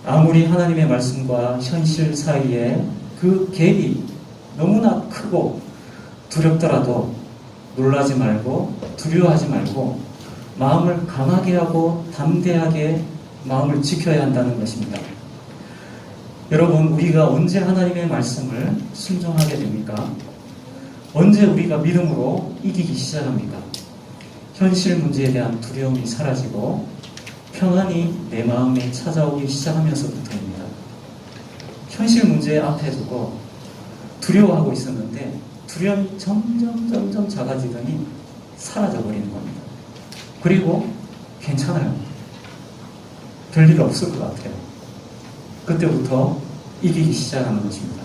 아무리 하나님의 말씀과 현실 사이에 그 갭이 너무나 크고 두렵더라도 놀라지 말고 두려워하지 말고 마음을 강하게 하고 담대하게 마음을 지켜야 한다는 것입니다. 여러분, 우리가 언제 하나님의 말씀을 순종하게 됩니까? 언제 우리가 믿음으로 이기기 시작합니까? 현실 문제에 대한 두려움이 사라지고 평안이 내 마음에 찾아오기 시작하면서부터입니다. 현실 문제 앞에 두고 두려워하고 있었는데 두려움이 점점 작아지더니 사라져 버리는 겁니다. 그리고 괜찮아요. 별일 없을 것 같아요. 그때부터 이기기 시작하는 것입니다.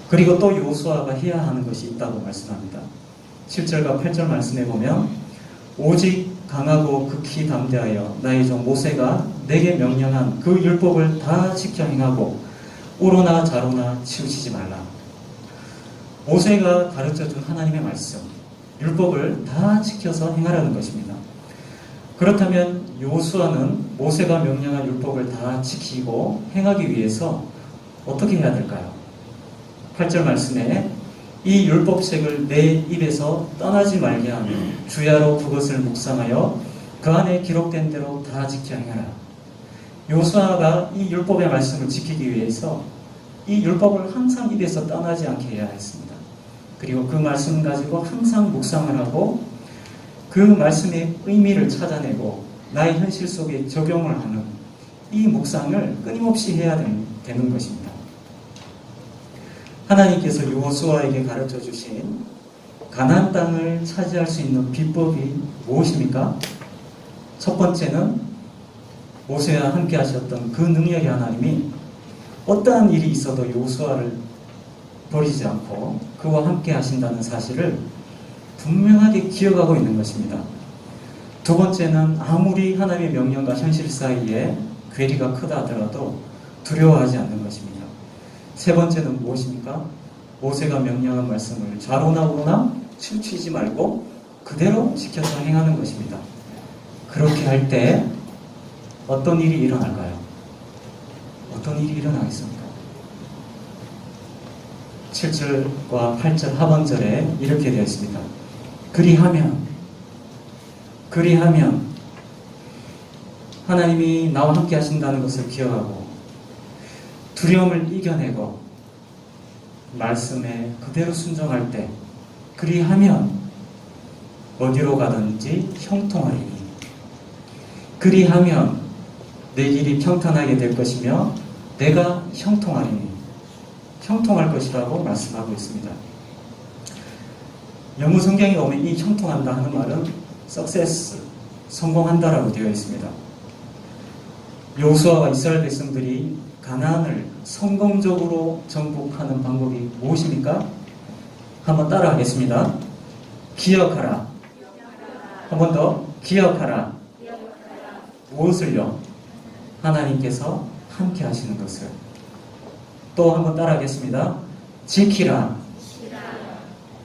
그리고 또 요수아가 해야 하는 것이 있다고 말씀합니다. 7절과 8절 말씀에 보면 오직 강하고 극히 담대하여 나의 종 모세가 내게 명령한 그 율법을 다 지켜 행하고 우로나 좌로나 치우치지 말라. 모세가 가르쳐준 하나님의 말씀, 율법을 다 지켜서 행하라는 것입니다. 그렇다면 요수아는 모세가 명령한 율법을 다 지키고 행하기 위해서 어떻게 해야 될까요? 8절 말씀에 이 율법책을 내 입에서 떠나지 말게 하며 주야로 그것을 묵상하여 그 안에 기록된 대로 다 지켜 행하라. 요수아가 이 율법의 말씀을 지키기 위해서 이 율법을 항상 입에서 떠나지 않게 해야 했습니다. 그리고 그 말씀 가지고 항상 묵상을 하고 그 말씀의 의미를 찾아내고 나의 현실 속에 적용을 하는 이 묵상을 끊임없이 해야 되는 것입니다. 하나님께서 요수아에게 가르쳐 주신 가나안 땅을 차지할 수 있는 비법이 무엇입니까? 첫 번째는 모세와 함께 하셨던 그 능력의 하나님이 어떠한 일이 있어도 요수아를 버리지 않고 그와 함께 하신다는 사실을 분명하게 기억하고 있는 것입니다. 두 번째는 아무리 하나님의 명령과 현실 사이에 괴리가 크다 하더라도 두려워하지 않는 것입니다. 세 번째는 무엇입니까? 모세가 명령한 말씀을 좌로나 우로나 치우치지 말고 그대로 지켜서 행하는 것입니다. 그렇게 할 때 어떤 일이 일어날까요? 어떤 일이 일어나겠습니까? 7절과 8절 하반절에 이렇게 되어 있습니다. 그리하면 하나님이 나와 함께 하신다는 것을 기억하고 두려움을 이겨내고 말씀에 그대로 순종할 때 그리하면 어디로 가든지 형통하리니 그리하면 내 길이 평탄하게 될 것이며 내가 형통하리니 형통할 것이라고 말씀하고 있습니다. 영어 성경에 보면 이 형통한다 하는 말은 success, 성공한다라고 되어 있습니다. 여호수아와 이스라엘 백성들이 가나안을 성공적으로 정복하는 방법이 무엇입니까? 한번 따라하겠습니다. 기억하라. 한 번 더. 기억하라. 무엇을요? 하나님께서 함께 하시는 것을. 또 한번 따라하겠습니다. 지키라.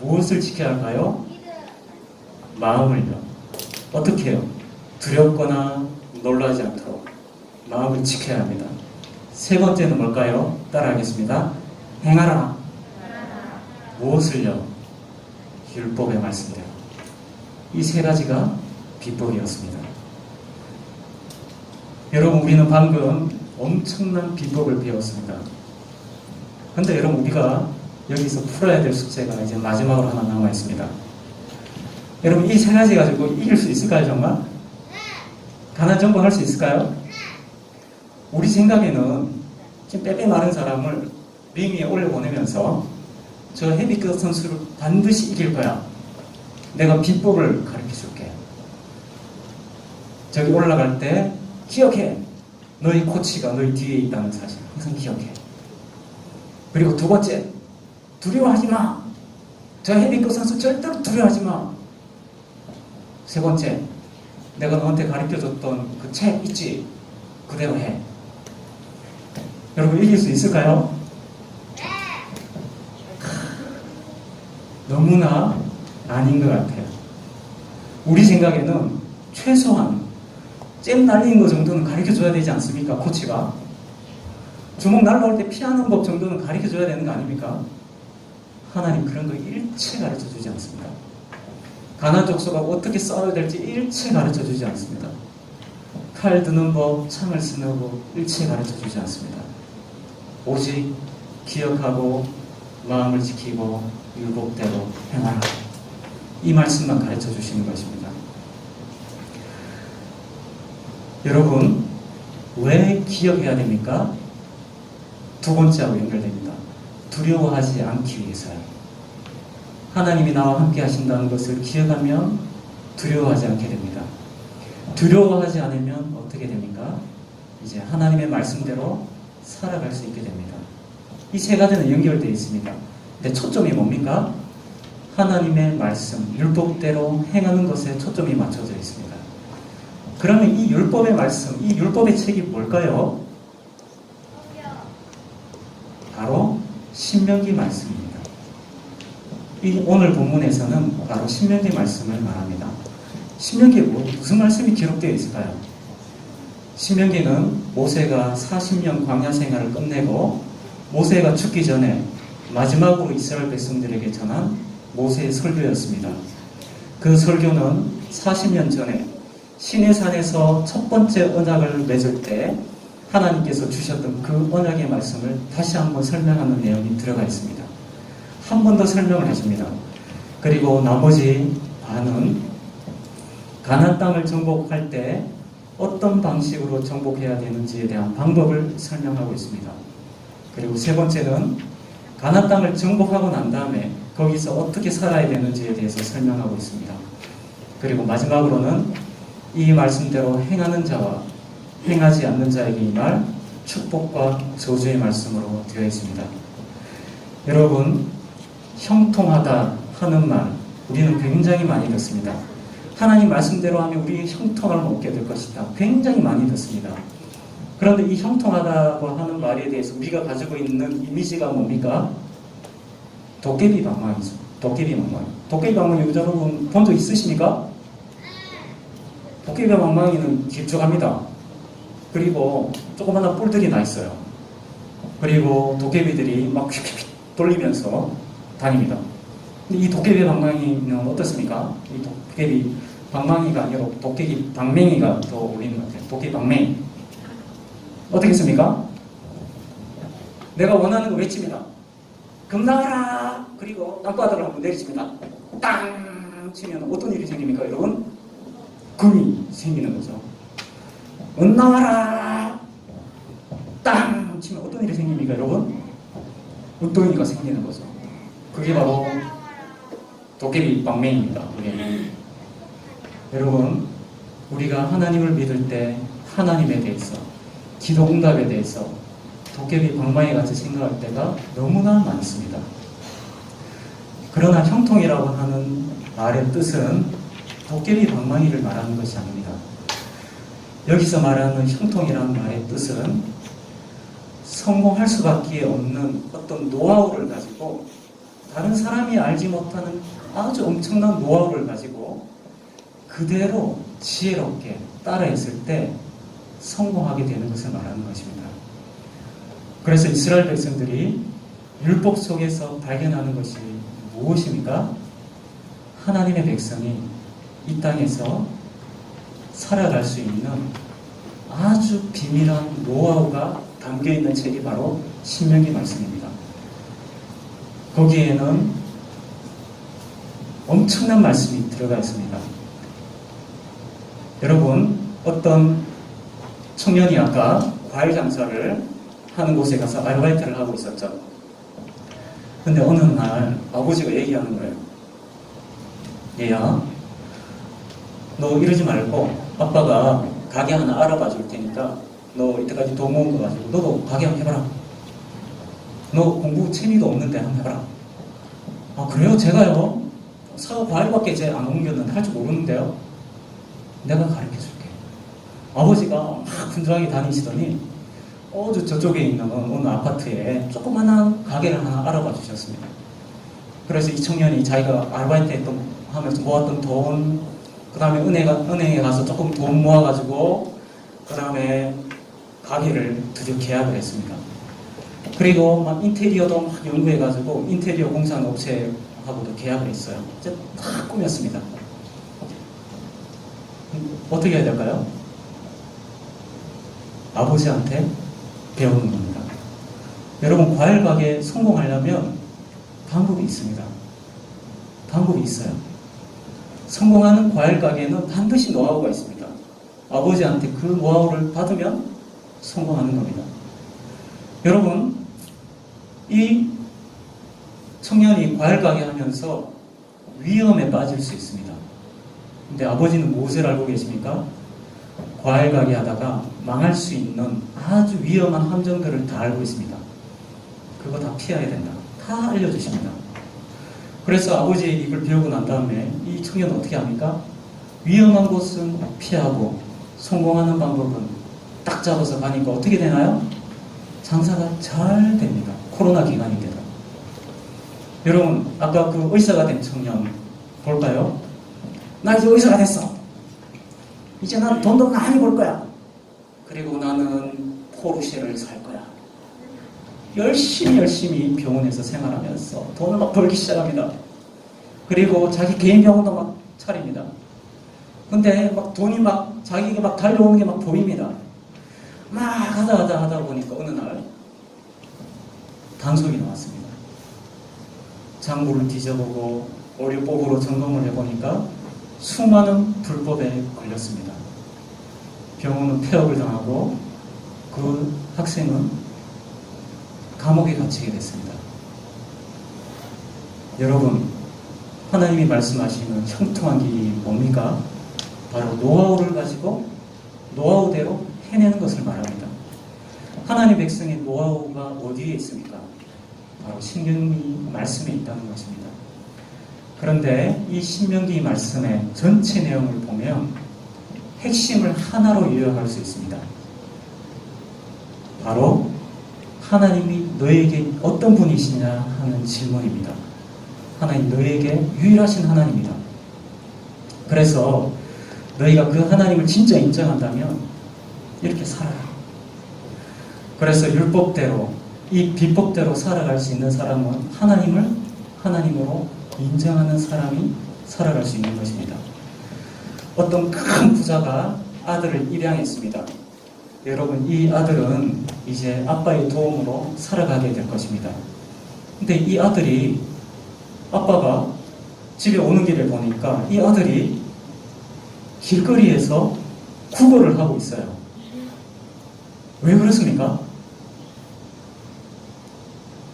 무엇을 지켜야 할까요? 마음을요. 어떻게 해요? 두렵거나 놀라지 않도록 마음을 지켜야 합니다. 세 번째는 뭘까요? 따라하겠습니다. 행하라. 무엇을요? 율법의 말씀대로. 이 세 가지가 비법이었습니다. 여러분, 우리는 방금 엄청난 비법을 배웠습니다. 근데 여러분, 우리가 여기서 풀어야 될 숙제가 이제 마지막으로 하나 남아 있습니다. 여러분, 이 세 가지 가지고 이길 수 있을까요, 정말? 가난 정복할 수 있을까요? 우리 생각에는 지금 빼빼 마른 사람을 링 위에 올려보내면서 저 헤비급 선수를 반드시 이길 거야. 내가 비법을 가르쳐 줄게. 저기 올라갈 때 기억해. 너희 코치가 너희 뒤에 있다는 사실 항상 기억해. 그리고 두 번째, 두려워하지 마. 저 헤비급 선수 절대로 두려워하지 마. 세 번째, 내가 너한테 가르쳐줬던 그 책 있지? 그대로 해. 여러분, 이길 수 있을까요? 너무나 아닌 것 같아요. 우리 생각에는 최소한 잼 날리는 것 정도는 가르쳐줘야 되지 않습니까? 코치가. 주먹 날라올 때 피하는 법 정도는 가르쳐줘야 되는 거 아닙니까? 하나님 그런 거 일체 가르쳐주지 않습니다. 가난 족속과 어떻게 싸워야 될지 일체 가르쳐주지 않습니다. 칼 드는 법, 창을 쓰는 법 일체 가르쳐주지 않습니다. 오직 기억하고 마음을 지키고 율법대로 행하라. 이 말씀만 가르쳐 주시는 것입니다. 여러분, 왜 기억해야 됩니까? 두 번째하고 연결됩니다. 두려워하지 않기 위해서요. 하나님이 나와 함께 하신다는 것을 기억하면 두려워하지 않게 됩니다. 두려워하지 않으면 어떻게 됩니까? 이제 하나님의 말씀대로 살아갈 수 있게 됩니다. 이 세 가지는 연결되어 있습니다. 근데 초점이 뭡니까? 하나님의 말씀, 율법대로 행하는 것에 초점이 맞춰져 있습니다. 그러면 이 율법의 말씀, 이 율법의 책이 뭘까요? 바로 신명기 말씀입니다. 이 오늘 본문에서는 바로 신명기 말씀을 말합니다. 신명기에 무슨 말씀이 기록되어 있을까요? 신명기는 모세가 40년 광야 생활을 끝내고 모세가 죽기 전에 마지막으로 이스라엘 백성들에게 전한 모세의 설교였습니다. 그 설교는 40년 전에 시내산에서 첫 번째 언약을 맺을 때 하나님께서 주셨던 그 언약의 말씀을 다시 한번 설명하는 내용이 들어가 있습니다. 한 번 더 설명을 해줍니다. 그리고 나머지 반은 가나안 땅을 정복할 때 어떤 방식으로 정복해야 되는지에 대한 방법을 설명하고 있습니다. 그리고 세 번째는 가나안 땅을 정복하고 난 다음에 거기서 어떻게 살아야 되는지에 대해서 설명하고 있습니다. 그리고 마지막으로는 이 말씀대로 행하는 자와 행하지 않는 자에게 임할 축복과 저주의 말씀으로 되어 있습니다. 여러분, 형통하다 하는 말 우리는 굉장히 많이 듣습니다. 하나님 말씀대로 하면 우리 형통함을 얻게 될 것이다. 굉장히 많이 듣습니다. 그런데 이 형통하다고 하는 말에 대해서 우리가 가지고 있는 이미지가 뭡니까? 도깨비 방망이죠. 도깨비 방망이. 도깨비 방망이 여러분 본 적 있으십니까? 도깨비 방망이는 길쭉합니다. 그리고 조그마한 뿔들이 나 있어요. 그리고 도깨비들이 막 휙휙 돌리면서 다닙니다. 근데 이 도깨비 방망이는 어떻습니까? 이 도깨비 방망이가 아니라 도깨비 방맹이가 더 어울리는 것 같아요. 도깨비 방맹이. 어떻겠습니까? 내가 원하는 거 외칩니다. 금 나와라! 그리고 땅바닥을 한번 내리칩니다. 땅! 치면 어떤 일이 생깁니까, 여러분? 금이 생기는 거죠. 은 나와라! 땅! 치면 어떤 일이 생깁니까, 여러분? 은덩이가 생기는 거죠. 그게 바로 도깨비 방맹입니다. 그게. 여러분, 우리가 하나님을 믿을 때 하나님에 대해서, 기도 응답에 대해서 도깨비 방망이 같이 생각할 때가 너무나 많습니다. 그러나 형통이라고 하는 말의 뜻은 도깨비 방망이를 말하는 것이 아닙니다. 여기서 말하는 형통이라는 말의 뜻은 성공할 수밖에 없는 어떤 노하우를 가지고 다른 사람이 알지 못하는 아주 엄청난 노하우를 가지고 그대로 지혜롭게 따라했을 때 성공하게 되는 것을 말하는 것입니다. 그래서 이스라엘 백성들이 율법 속에서 발견하는 것이 무엇입니까? 하나님의 백성이 이 땅에서 살아갈 수 있는 아주 비밀한 노하우가 담겨있는 책이 바로 신명기 말씀입니다. 거기에는 엄청난 말씀이 들어가 있습니다. 여러분, 어떤 청년이 아까 과일 장사를 하는 곳에 가서 아르바이트를 하고 있었죠. 근데 어느 날 아버지가 얘기하는 거예요. 얘야, 너 이러지 말고 아빠가 가게 하나 알아봐 줄 테니까 너 이때까지 돈 모은 거 가지고 너도 가게 한번 해봐라. 너 공부 재미도 없는데 한번 해봐라. 아, 그래요? 제가요? 사과 과일밖에 제 안 옮겼는데 할 줄 모르는데요? 내가 가르쳐 줄게. 아버지가 막 분주하게 다니시더니 저쪽에 있는 어느 아파트에 조그마한 가게를 하나 알아봐 주셨습니다. 그래서 이 청년이 자기가 아르바이트 하면서 모았던 돈, 그 다음에 은행에 가서 조금 돈 모아가지고 그 다음에 가게를 드디어 계약을 했습니다. 그리고 막 인테리어도 막 연구해가지고 인테리어 공사하는 업체하고도 계약을 했어요. 이제 다 꾸몄습니다. 어떻게 해야 될까요? 아버지한테 배우는 겁니다. 여러분, 과일 가게 성공하려면 방법이 있습니다. 방법이 있어요. 성공하는 과일 가게는 반드시 노하우가 있습니다. 아버지한테 그 노하우를 받으면 성공하는 겁니다. 여러분, 이 청년이 과일 가게 하면서 위험에 빠질 수 있습니다. 근데 아버지는 무엇을 알고 계십니까? 과일 가게 하다가 망할 수 있는 아주 위험한 함정들을 다 알고 있습니다. 그거 다 피해야 된다. 다 알려주십니다. 그래서 아버지의 입을 배우고 난 다음에 이 청년은 어떻게 합니까? 위험한 곳은 피하고 성공하는 방법은 딱 잡아서 가니까 어떻게 되나요? 장사가 잘 됩니다. 코로나 기간인데도. 여러분, 아까 그 의사가 된 청년 볼까요? 나 이제 의사가 됐어. 이제 나는 돈도 많이 벌 거야. 그리고 나는 포르쉐를 살 거야. 열심히 병원에서 생활하면서 돈을 막 벌기 시작합니다. 그리고 자기 개인 병원도 막 차립니다. 근데 막 돈이 막 자기가 막 달려오는 게 막 보입니다. 막 하다 보니까 어느 날 단속이 나왔습니다. 장부를 뒤져보고 오류법으로 점검을 해보니까 수많은 불법에 걸렸습니다. 병원은 폐업을 당하고 그 학생은 감옥에 갇히게 됐습니다. 여러분, 하나님이 말씀하시는 형통한 길이 뭡니까? 바로 노하우를 가지고 노하우대로 해내는 것을 말합니다. 하나님 백성의 노하우가 어디에 있습니까? 바로 신명기 말씀에 있다는 것입니다. 그런데 이 신명기 말씀의 전체 내용을 보면 핵심을 하나로 요약할 수 있습니다. 바로 하나님이 너에게 어떤 분이시냐 하는 질문입니다. 하나님, 너에게 유일하신 하나님이다. 그래서 너희가 그 하나님을 진짜 인정한다면 이렇게 살아라. 그래서 율법대로, 이 비법대로 살아갈 수 있는 사람은 하나님을 하나님으로 인정하는 사람이 살아갈 수 있는 것입니다. 어떤 큰 부자가 아들을 입양했습니다. 여러분, 이 아들은 이제 아빠의 도움으로 살아가게 될 것입니다. 근데 이 아들이, 아빠가 집에 오는 길에 보니까 이 아들이 길거리에서 구걸을 하고 있어요. 왜 그렇습니까?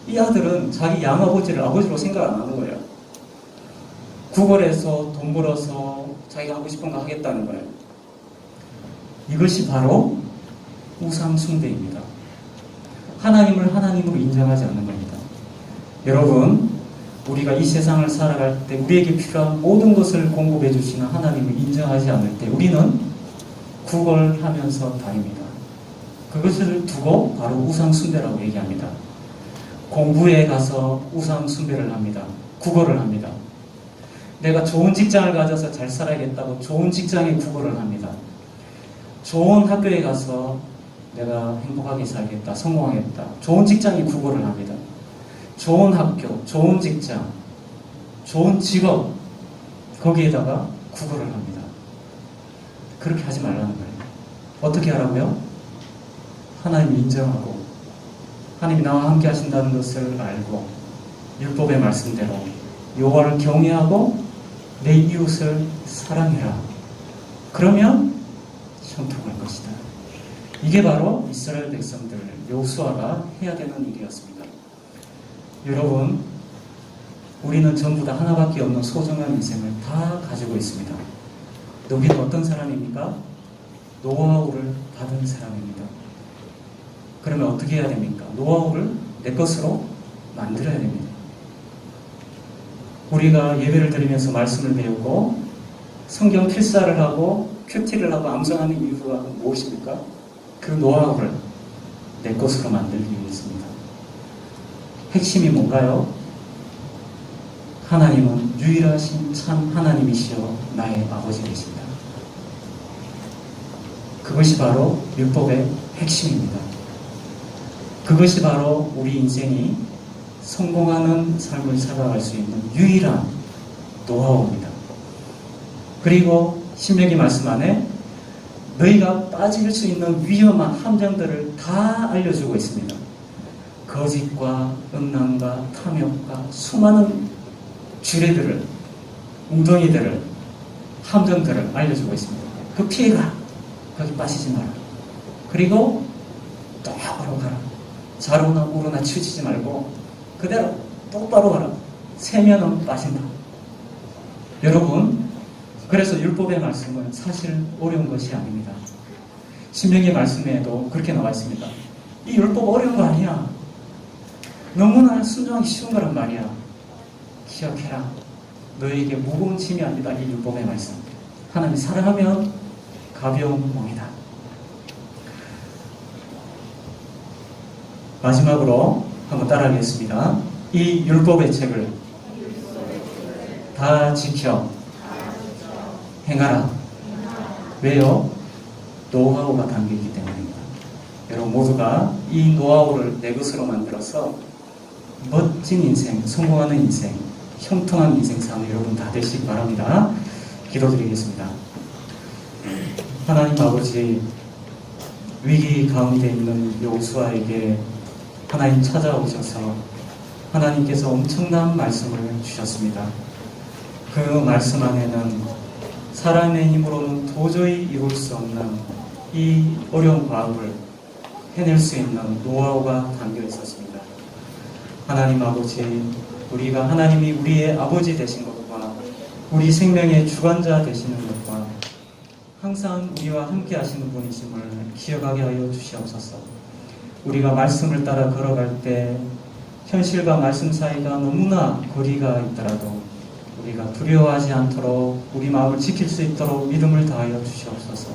이 아들은 자기 양아버지를 아버지로 생각 안 하는 거예요. 구걸해서 돈 벌어서 자기가 하고 싶은 거 하겠다는 거예요. 이것이 바로 우상 숭배입니다. 하나님을 하나님으로 인정하지 않는 겁니다. 여러분, 우리가 이 세상을 살아갈 때 우리에게 필요한 모든 것을 공급해 주시는 하나님을 인정하지 않을 때 우리는 구걸하면서 다닙니다. 그것을 두고 바로 우상 숭배라고 얘기합니다. 공부에 가서 우상 숭배를 합니다. 구걸을 합니다. 내가 좋은 직장을 가져서 잘 살아야겠다고 좋은 직장에 구걸을 합니다. 좋은 학교에 가서 내가 행복하게 살겠다, 성공하겠다. 좋은 직장에 구걸을 합니다. 좋은 학교, 좋은 직장, 좋은 직업, 거기에다가 구걸을 합니다. 그렇게 하지 말라는 거예요. 어떻게 하라고요? 하나님 인정하고 하나님이 나와 함께 하신다는 것을 알고 율법의 말씀대로 여호와를 경외하고 내 이웃을 사랑해라. 그러면 형통할 것이다. 이게 바로 이스라엘 백성들 여호수아가 해야 되는 일이었습니다. 여러분, 우리는 전부 다 하나밖에 없는 소중한 인생을 다 가지고 있습니다. 우리는 어떤 사람입니까? 노하우를 받은 사람입니다. 그러면 어떻게 해야 됩니까? 노하우를 내 것으로 만들어야 됩니다. 우리가 예배를 드리면서 말씀을 배우고 성경 필사를 하고 큐티를 하고 암송하는 이유가 무엇입니까? 그 노하우를 내 것으로 만들기 위해서입니다. 핵심이 뭔가요? 하나님은 유일하신 참 하나님이시여 나의 아버지 되십니다. 그것이 바로 율법의 핵심입니다. 그것이 바로 우리 인생이 성공하는 삶을 살아갈 수 있는 유일한 노하우입니다. 그리고 신명기 말씀 안에 너희가 빠질 수 있는 위험한 함정들을 다 알려주고 있습니다. 거짓과 음란과 탐욕과 수많은 주례들을, 웅덩이들을, 함정들을 알려주고 있습니다. 그 피해가 거기 빠지지 마라. 그리고 똑바로 가라. 좌로나 우로나 치우치지 말고 그대로 똑바로 가라. 세면은 빠진다. 여러분, 그래서 율법의 말씀은 사실 어려운 것이 아닙니다. 신명기 말씀에도 그렇게 나와 있습니다. 이 율법 어려운 거 아니야. 너무나 순종하기 쉬운 거란 말이야. 기억해라. 너에게 무거운 짐이 아니다. 이 율법의 말씀. 하나님 사랑하면 가벼운 몽이다. 마지막으로 한번 따라하겠습니다. 이 율법의 책을 다 지켜 행하라. 왜요? 노하우가 담겨있기 때문입니다. 여러분 모두가 이 노하우를 내 것으로 만들어서 멋진 인생, 성공하는 인생, 형통한 인생 삶 여러분 다 되시기 바랍니다. 기도드리겠습니다. 하나님 아버지, 위기 가운데 있는 여호수아에게 하나님 찾아오셔서 하나님께서 엄청난 말씀을 주셨습니다. 그 말씀 안에는 사람의 힘으로는 도저히 이룰 수 없는 이 어려운 과업을 해낼 수 있는 노하우가 담겨 있었습니다. 하나님 아버지, 우리가 하나님이 우리의 아버지 되신 것과 우리 생명의 주관자 되시는 것과 항상 우리와 함께 하시는 분이심을 기억하게 하여 주시옵소서. 우리가 말씀을 따라 걸어갈 때 현실과 말씀 사이가 너무나 거리가 있더라도 우리가 두려워하지 않도록 우리 마음을 지킬 수 있도록 믿음을 다하여 주시옵소서.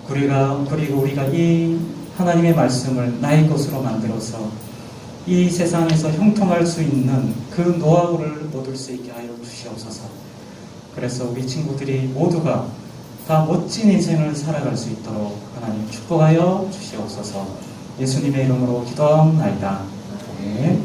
그리고 우리가 이 하나님의 말씀을 나의 것으로 만들어서 이 세상에서 형통할 수 있는 그 노하우를 얻을 수 있게 하여 주시옵소서. 그래서 우리 친구들이 모두가 다 멋진 인생을 살아갈 수 있도록 하나님 축복하여 주시옵소서. 예수님의 이름으로 기도하옵나이다. 아멘.